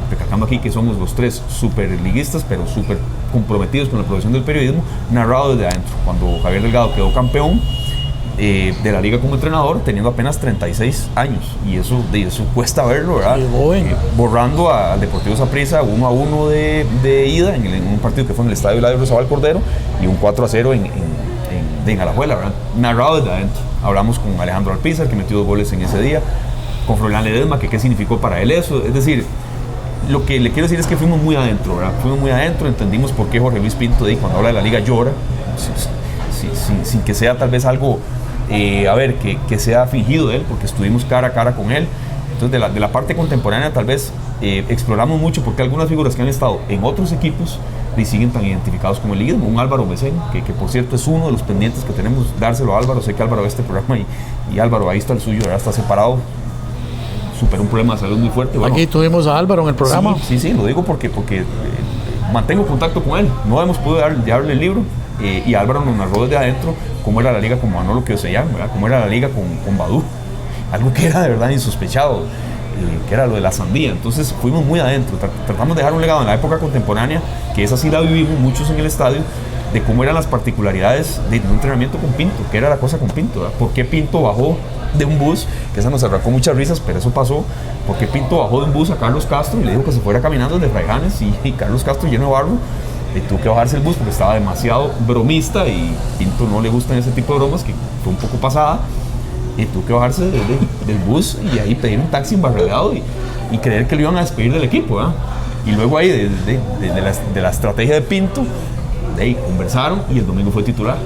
recalcando aquí que somos los tres superliguistas, pero súper comprometidos con la profesión del periodismo, narrado desde adentro, cuando Javier Delgado quedó campeón de la liga como entrenador, teniendo apenas 36 años, y eso cuesta verlo, ¿verdad? Borrando al Deportivo Saprissa 1-1 de ida en un partido que fue en el estadio Eladio Rosabal Cordero, y un 4-0 en Alajuela, ¿verdad? Narrado desde adentro. Hablamos con Alejandro Alpizar, que metió 2 goles en ese día, con Froilán Ledesma, que qué significó para él eso, es decir, lo que le quiero decir es que fuimos muy adentro, ¿verdad? Fuimos muy adentro, entendimos por qué Jorge Luis Pinto, cuando habla de la liga, llora, sin que sea tal vez algo que sea fingido de él, porque estuvimos cara a cara con él. Entonces de la parte contemporánea tal vez exploramos mucho porque algunas figuras que han estado en otros equipos y siguen tan identificados como el liguismo. Un Álvaro Mesén, que por cierto es uno de los pendientes que tenemos, dárselo a Álvaro. Sé que Álvaro ve este programa y Álvaro, ahí está el suyo, ahora está separado, superó un problema de salud muy fuerte. Bueno, aquí tuvimos a Álvaro en el programa. Sí, lo digo porque mantengo contacto con él, no hemos podido darle el libro. Y Álvaro nos narró desde adentro cómo era la liga con Manolo Queosellán, ¿verdad? Cómo era la liga con Badú, algo que era de verdad insospechado, que era lo de la sandía. Entonces fuimos muy adentro, tratamos de dejar un legado en la época contemporánea, que esa sí la vivimos muchos en el estadio, de cómo eran las particularidades de un entrenamiento con Pinto, que era la cosa con Pinto, ¿verdad? ¿Por qué Pinto bajó de un bus? Que esa nos arrancó muchas risas, pero eso pasó. ¿Por qué Pinto bajó de un bus a Carlos Castro y le dijo que se fuera caminando desde Fraijanes, y Carlos Castro lleno de barro tuvo que bajarse el bus porque estaba demasiado bromista, y Pinto no le gustan ese tipo de bromas, que fue un poco pasada, y tuvo que bajarse del bus y ahí pedir un taxi embarragado y creer que lo iban a despedir del equipo, ¿verdad? Y luego ahí de la estrategia de Pinto, conversaron, y el domingo fue titular.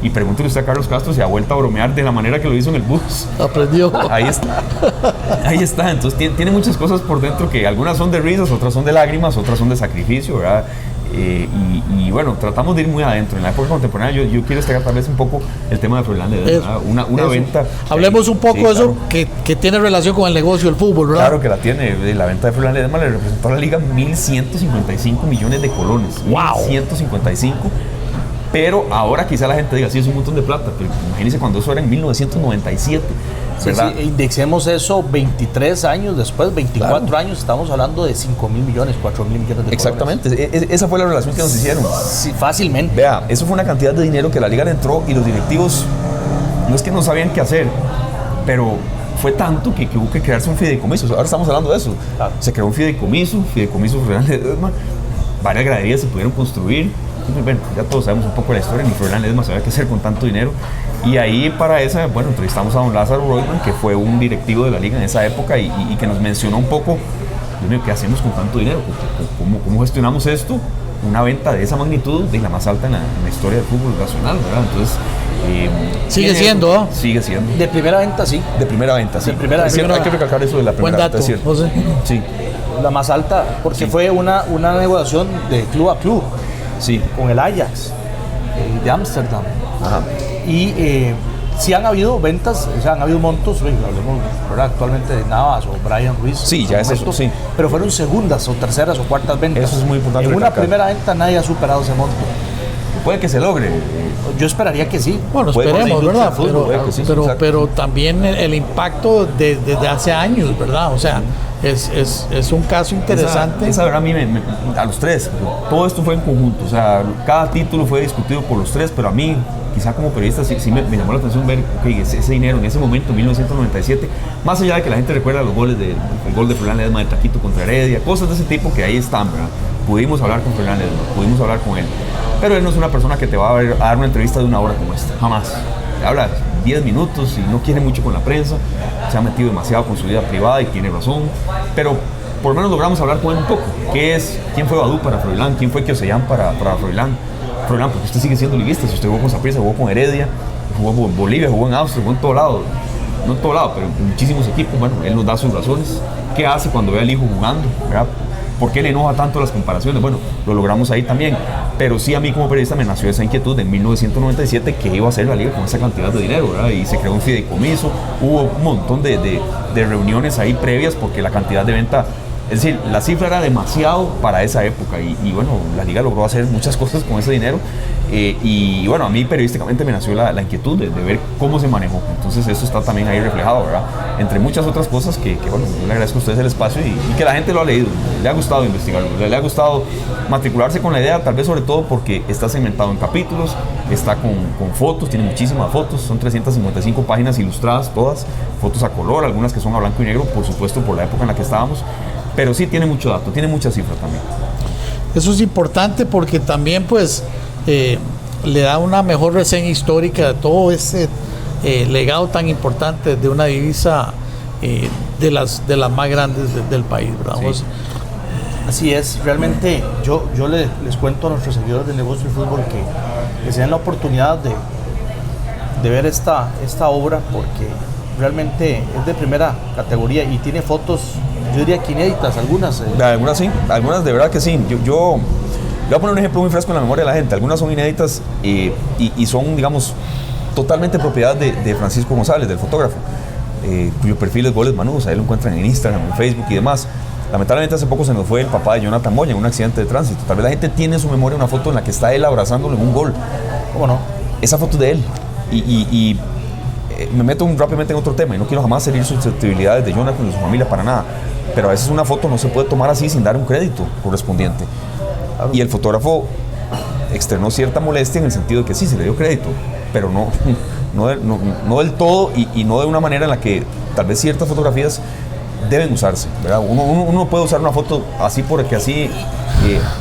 Y pregúntele usted a Carlos Castro si ha vuelto a bromear de la manera que lo hizo en el bus. Aprendió. Ahí está. Entonces tiene muchas cosas por dentro, que algunas son de risas, otras son de lágrimas, otras son de sacrificio, ¿verdad? Y bueno, tratamos de ir muy adentro. En la época contemporánea yo quiero destacar tal vez un poco el tema de Froilán Ledesma, una venta. Hablemos un poco de eso, claro, que tiene relación con el negocio del fútbol, ¿verdad? Claro que la tiene. La venta de Froilán Ledesma le representó a la liga 1.155 millones de colones. ¡Wow! 155. Pero ahora quizá la gente diga, sí, es un montón de plata, pero imagínense cuando eso era en 1997. Sí, indexemos eso 23 años después, 24 claro, años, estamos hablando de 5.000 millones, 4.000 millones de exactamente, dólares. Esa fue la relación que nos hicieron. Sí, fácilmente. Vea, eso fue una cantidad de dinero que la liga le entró, y los directivos no es que no sabían qué hacer, pero fue tanto que hubo que crearse un fideicomiso. Ahora estamos hablando de eso. Claro. Se creó un fideicomiso Froilán Ledesma, varias graderías se pudieron construir. Bueno, ya todos sabemos un poco de la historia, ni Froilán Ledesma sabía qué hacer con tanto dinero. Y ahí para esa, bueno, entrevistamos a don Lázaro Reutemann, que fue un directivo de la liga en esa época, y que nos mencionó un poco, Dios mío, ¿qué hacemos con tanto dinero? ¿Cómo gestionamos esto? Una venta de esa magnitud, de la más alta en la historia del fútbol nacional, ¿verdad? Entonces, sigue siendo, ¿no? Sigue siendo. De primera venta, sí. De primera venta, sí. De primera venta. Hay que recalcar eso de la primera venta. Buen dato, José. Sí. La más alta, porque sí, fue una negociación de club a club. Sí. Con el Ajax de Ámsterdam. Ajá. Y sí han habido ventas, o sea, han habido montos, hablemos, ¿verdad?, actualmente de Navas o Brian Ruiz. Sí, ya es eso, sí. Pero fueron segundas o terceras o cuartas ventas. Eso es muy importante. En una primera venta nadie ha superado ese monto. puede que se logre. Yo esperaría que sí. Bueno, Puede esperemos, conseguir ¿verdad? fútbol, puede que sí, exacto. Pero también el impacto desde hace años, ¿verdad? O sea, es un caso interesante. Esa verdad a mí, a los tres, todo esto fue en conjunto. O sea, cada título fue discutido por los tres, pero a mí, quizá como periodista, sí me llamó la atención ver ese dinero en ese momento, en 1997, más allá de que la gente recuerda los goles, el gol de Froilán Ledesma de Taquito contra Heredia, cosas de ese tipo que ahí están, ¿verdad? Pudimos hablar con Froilán Ledesma, pudimos hablar con él, pero él no es una persona que te va a dar una entrevista de una hora como esta, jamás. Te habla 10 minutos y no quiere mucho con la prensa, se ha metido demasiado con su vida privada y tiene razón, pero por lo menos logramos hablar con él un poco. ¿Quién fue Badú para Froilán? ¿Quién fue Keosellán para Froilán? Froilán, porque usted sigue siendo liguista, si usted jugó con Saprissa, jugó con Heredia, jugó en Bolivia, jugó en Austria, jugó en todo lado, no en todo lado, pero en muchísimos equipos. Bueno, él nos da sus razones. ¿Qué hace cuando ve al hijo jugando? ¿Verdad? ¿Por qué le enoja tanto las comparaciones? Bueno, lo logramos ahí también, pero sí a mí como periodista me nació esa inquietud en 1997 que iba a hacer la liga con esa cantidad de dinero, ¿verdad? Y se creó un fideicomiso, hubo un montón de reuniones ahí previas porque la cantidad de venta, es decir, la cifra era demasiado para esa época y bueno, la liga logró hacer muchas cosas con ese dinero y bueno, a mí periodísticamente me nació la inquietud de ver cómo se manejó. Entonces eso está también ahí reflejado, ¿verdad? Entre muchas otras cosas que bueno, yo le agradezco a ustedes el espacio y que la gente lo ha leído, le ha gustado investigarlo, le ha gustado matricularse con la idea, tal vez sobre todo porque está segmentado en capítulos, está con fotos, tiene muchísimas fotos, son 355 páginas ilustradas todas, fotos a color, algunas que son a blanco y negro, por supuesto por la época en la que estábamos, pero sí tiene mucho dato, tiene muchas cifras también. Eso es importante porque también pues le da una mejor reseña histórica de todo ese legado tan importante de una divisa de las más grandes del país, ¿verdad? Sí. Así es, realmente yo les cuento a nuestros seguidores del negocio del fútbol que se den la oportunidad de ver esta obra porque realmente es de primera categoría y tiene fotos, yo diría que inéditas, algunas. Algunas sí, algunas de verdad que sí. Yo le voy a poner un ejemplo muy fresco en la memoria de la gente. Algunas son inéditas y son, digamos, totalmente propiedad de Francisco González, del fotógrafo, cuyo perfil es Goles Manús. Ahí lo encuentran en Instagram, en Facebook y demás. Lamentablemente hace poco se nos fue el papá de Jonathan Moya en un accidente de tránsito. Tal vez la gente tiene en su memoria una foto en la que está él abrazándolo en un gol. ¿Cómo no? Esa foto es de él. Y me meto rápidamente en otro tema y no quiero jamás herir susceptibilidades de Jonathan y de su familia para nada. Pero a veces una foto no se puede tomar así sin dar un crédito correspondiente. Claro. Y el fotógrafo externó cierta molestia en el sentido de que sí, se le dio crédito, pero no del todo y no de una manera en la que tal vez ciertas fotografías deben usarse, ¿verdad? Uno no puede usar una foto así porque así,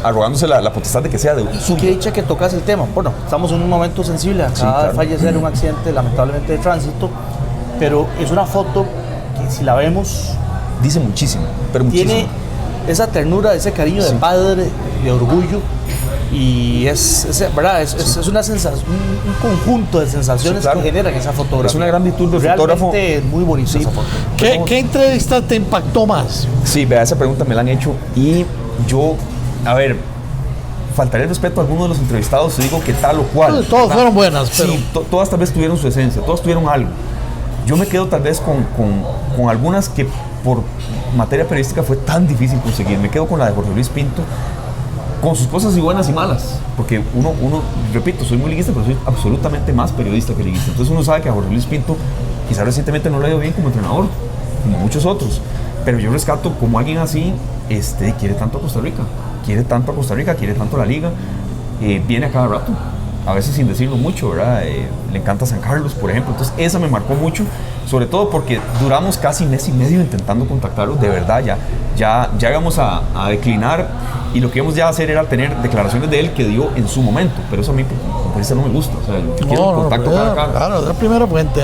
arrogándose la potestad de que sea de un zoom. Qué dicha que tocas el tema. Bueno, estamos en un momento sensible, acaba de fallecer en un accidente lamentablemente de tránsito, pero es una foto que si la vemos dice muchísimo, pero muchísimo. Tiene esa ternura, ese cariño de padre, de orgullo y ¿verdad? Es una sensación, un conjunto de sensaciones que generan esa fotografía. Es una gran virtud del fotógrafo. Realmente muy bonita esa foto. ¿Qué entrevista te impactó más? Sí, vea, esa pregunta me la han hecho y yo, a ver, faltaría el respeto a algunos de los entrevistados y digo que tal o cual. Todas fueron buenas, pero... Sí, todas tal vez tuvieron su esencia, todas tuvieron algo. Yo me quedo tal vez con algunas que por materia periodística fue tan difícil conseguir. Me quedo con la de Jorge Luis Pinto, con sus cosas y buenas y malas, porque uno, repito, soy muy liguista, pero soy absolutamente más periodista que liguista. Entonces uno sabe que a Jorge Luis Pinto quizás recientemente no le ha ido bien como entrenador, como muchos otros, pero yo rescato como alguien así, quiere tanto a Costa Rica, quiere tanto a la liga, viene a cada rato, a veces sin decirlo mucho, ¿verdad? Le encanta San Carlos, por ejemplo. Entonces esa me marcó mucho, sobre todo porque duramos casi mes y medio intentando contactarlo, de verdad, ya íbamos a declinar y lo que íbamos ya a hacer era tener declaraciones de él que dio en su momento, pero eso a mí como periodista no me gusta, o sea, yo quiero contacto cara a cara. Claro, es la primera fuente.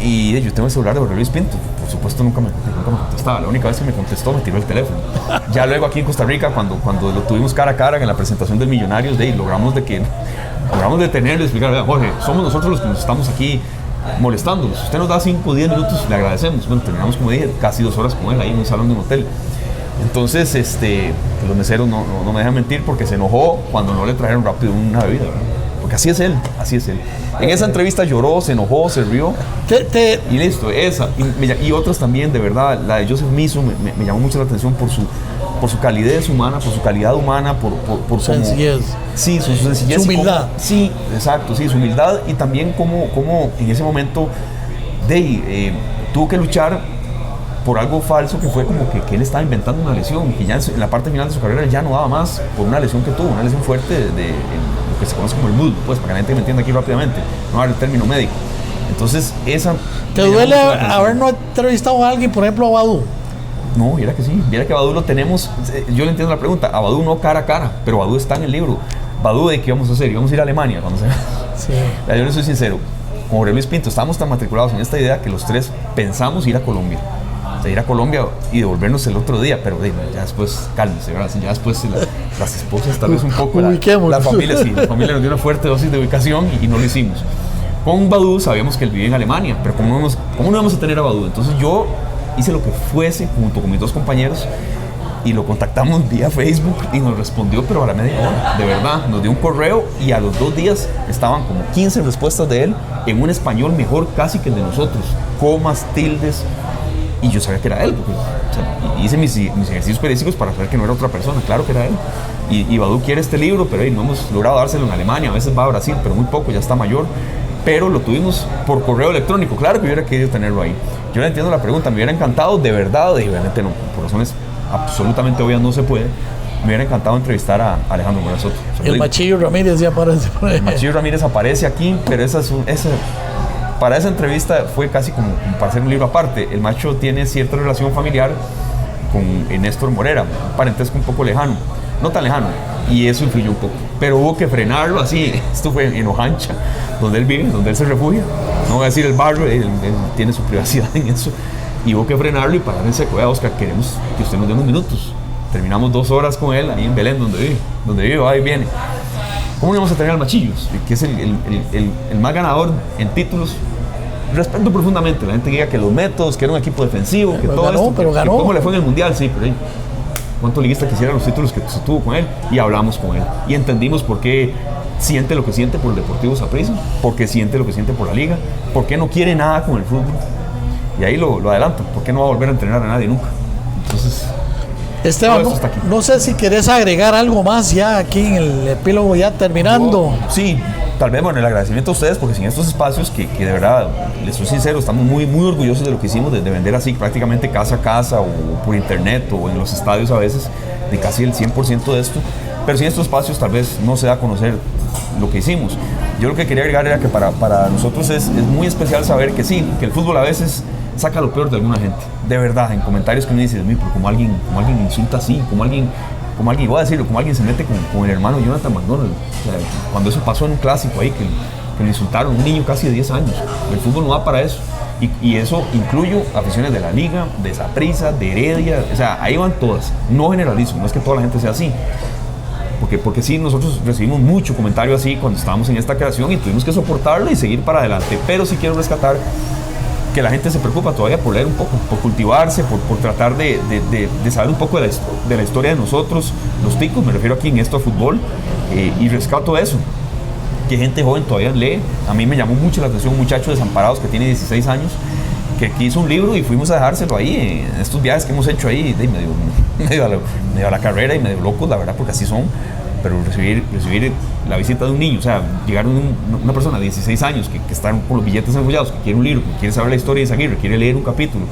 Y yo tengo el celular de Jorge Luis Pinto, por supuesto nunca me contestaba, la única vez que me contestó me tiró el teléfono. Ya luego aquí en Costa Rica, cuando lo tuvimos cara a cara en la presentación del Millonarios, logramos detenerlo y explicar, Jorge, somos nosotros los que nos estamos aquí molestándolos, si usted nos da 5 o 10 minutos, le agradecemos. Bueno, terminamos, como dije, casi 2 horas con él ahí en un salón de un hotel. Entonces, los meseros no me dejan mentir porque se enojó cuando no le trajeron rápido una bebida, ¿verdad? Porque así es él. En esa entrevista lloró, se enojó, se rió y listo, esa. Y otras también, de verdad, la de Joseph Miso me llamó mucho la atención por su por su calidez humana, por su calidad humana, por sencillez. Sí, su sencillez. Su humildad. Sí, exacto, sí, su humildad y también como en ese momento tuvo que luchar por algo falso que fue como que él estaba inventando una lesión, que ya en la parte final de su carrera ya no daba más por una lesión que tuvo, una lesión fuerte de lo que se conoce como el muslo, pues para que la gente me entienda aquí rápidamente, no dar el término médico. Entonces esa... ¿Te duele haber no entrevistado a alguien, por ejemplo a Badú? No, viera que sí, viera que Badú lo tenemos, yo le entiendo la pregunta, a Badú no cara a cara, pero Badú está en el libro. Badú, ¿de qué vamos a hacer? Íbamos a ir a Alemania cuando se... Sí. Yo le soy sincero, con Jorge Luis Pinto estábamos tan matriculados en esta idea que los tres pensamos ir a Colombia. O sea, ir a Colombia y devolvernos el otro día, pero ya después, cálmese, ¿verdad? Ya después las esposas tal vez un poco, la familia nos dio una fuerte dosis de ubicación y no lo hicimos. Con Badú sabíamos que él vivía en Alemania, pero ¿cómo no íbamos a tener a Badú? Entonces yo hice lo que fuese junto con mis dos compañeros y lo contactamos vía Facebook y nos respondió, pero a la media hora, de verdad, nos dio un correo y a los 2 días estaban como 15 respuestas de él en un español mejor casi que el de nosotros, comas, tildes, y yo sabía que era él, porque hice mis ejercicios periodísticos para saber que no era otra persona, claro que era él. Y Badú quiere este libro, pero no hemos logrado dárselo en Alemania, a veces va a Brasil, pero muy poco, ya está mayor, pero lo tuvimos por correo electrónico, claro que hubiera querido tenerlo ahí. Yo no entiendo la pregunta, me hubiera encantado, de verdad, y obviamente no, por razones absolutamente obvias no se puede, me hubiera encantado entrevistar a Alejandro Moreno Soto. El Machillo Ramírez ya aparece por ahí. El Machillo Ramírez aparece aquí, pero para esa entrevista fue casi como para hacer un libro aparte. El Macho tiene cierta relación familiar con Néstor Morera, un parentesco un poco lejano, no tan lejano, y eso influyó un poco. Pero hubo que frenarlo así. Esto fue en Ojancha, donde él vive, donde él se refugia. No voy a decir el barrio, él tiene su privacidad en eso. Y hubo que frenarlo y parar en seco. Oscar, queremos que usted nos dé unos minutos. Terminamos 2 horas con él ahí en Belén, donde vive, va y viene. ¿Cómo le vamos a tener al Machillos? Que es el más ganador en títulos. Respeto profundamente, la gente diga que los métodos, que era un equipo defensivo, que todo esto, pero ganó. ¿Cómo le fue en el Mundial? Sí, pero ¿cuántos liguistas quisieran los títulos que se tuvo con él? Y hablamos con él. Y entendimos por qué siente lo que siente por el Deportivo Saprissa, por qué siente lo que siente por la Liga, por qué no quiere nada con el fútbol. Y ahí lo adelanto, por qué no va a volver a entrenar a nadie nunca. Entonces... Esteban, no sé si querés agregar algo más ya aquí en el epílogo ya terminando. Sí, tal vez, bueno, el agradecimiento a ustedes porque sin estos espacios que de verdad, les soy sincero, estamos muy, muy orgullosos de lo que hicimos, de vender así prácticamente casa a casa o por internet o en los estadios a veces, de casi el 100% de esto, pero sin estos espacios tal vez no se da a conocer lo que hicimos. Yo lo que quería agregar era que para nosotros es muy especial saber que sí, que el fútbol a veces saca lo peor de alguna gente, de verdad, en comentarios que me dicen, pero como alguien insulta así, como alguien, voy a decirlo, como alguien se mete con el hermano Jonathan McDonald, o sea, cuando eso pasó en un clásico ahí, que le insultaron, un niño casi de 10 años, el fútbol no va para eso, y eso incluyo aficiones de la Liga, de Saprissa, de Heredia, o sea, ahí van todas, no generalizo, no es que toda la gente sea así, porque sí, nosotros recibimos mucho comentario así cuando estábamos en esta creación y tuvimos que soportarlo y seguir para adelante, pero sí quiero rescatar que la gente se preocupa todavía por leer un poco, por cultivarse, por tratar de saber un poco de la historia de nosotros, los ticos, me refiero aquí en esto a fútbol, y rescato eso, que gente joven todavía lee. A mí me llamó mucho la atención un muchacho de Desamparados que tiene 16 años, que hizo un libro y fuimos a dejárselo ahí, en estos viajes que hemos hecho ahí, medio a la carrera y medio locos, la verdad, porque así son. Pero recibir la visita de un niño, o sea, llegar una persona de 16 años que está con los billetes enrollados, que quiere un libro, que quiere saber la historia de Izaguirre, quiere leer un capítulo,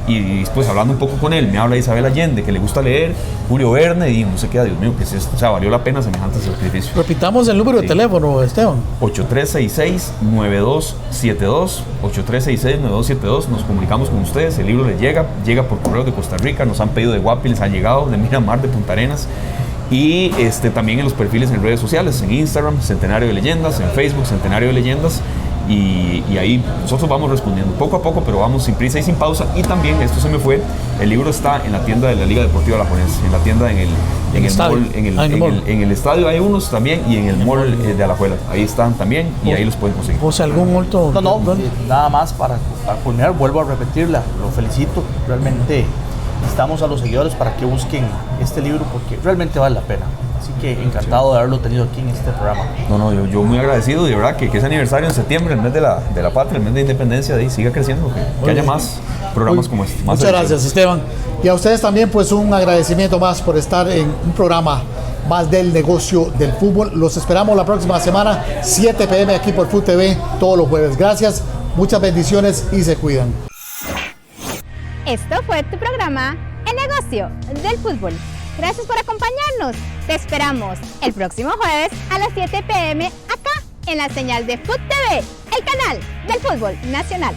y después hablando un poco con él, me habla de Isabel Allende, que le gusta leer, Julio Verne, y no se queda, Dios mío, que es esto, o sea, valió la pena semejante sacrificio. Repitamos el número de teléfono, Esteban. 8366-9272, 8366-9272, nos comunicamos con ustedes, el libro les llega por correo de Costa Rica, nos han pedido de Guapi, les ha llegado, de Miramar, de Punta Arenas, y también en los perfiles en redes sociales, en Instagram, Centenario de Leyendas, en Facebook, Centenario de Leyendas, y ahí nosotros vamos respondiendo poco a poco, pero vamos sin prisa y sin pausa. Y también, esto se me fue, el libro está en la tienda de la Liga Deportiva Alajuelense, en la tienda en el estadio hay unos también, y en el mall de Alajuela, ahí están también, y ahí los pueden conseguir. ¿Vos algún otro? No, nada más para culminar, vuelvo a repetirla, lo felicito, realmente instamos a los seguidores para que busquen este libro porque realmente vale la pena. Así que encantado de haberlo tenido aquí en este programa. No, yo muy agradecido, y de verdad que ese aniversario en septiembre, el mes de la patria, el mes de independencia, de ahí siga creciendo, que haya más programas como este. Muchas gracias, Esteban. Y a ustedes también, pues un agradecimiento más por estar en un programa más del negocio del fútbol. Los esperamos la próxima semana, 7 p.m. aquí por Food TV, todos los jueves. Gracias, muchas bendiciones y se cuidan. Esto fue tu programa El negocio del fútbol. Gracias por acompañarnos. Te esperamos el próximo jueves a las 7 p.m. acá en la señal de Food TV, el canal del fútbol nacional.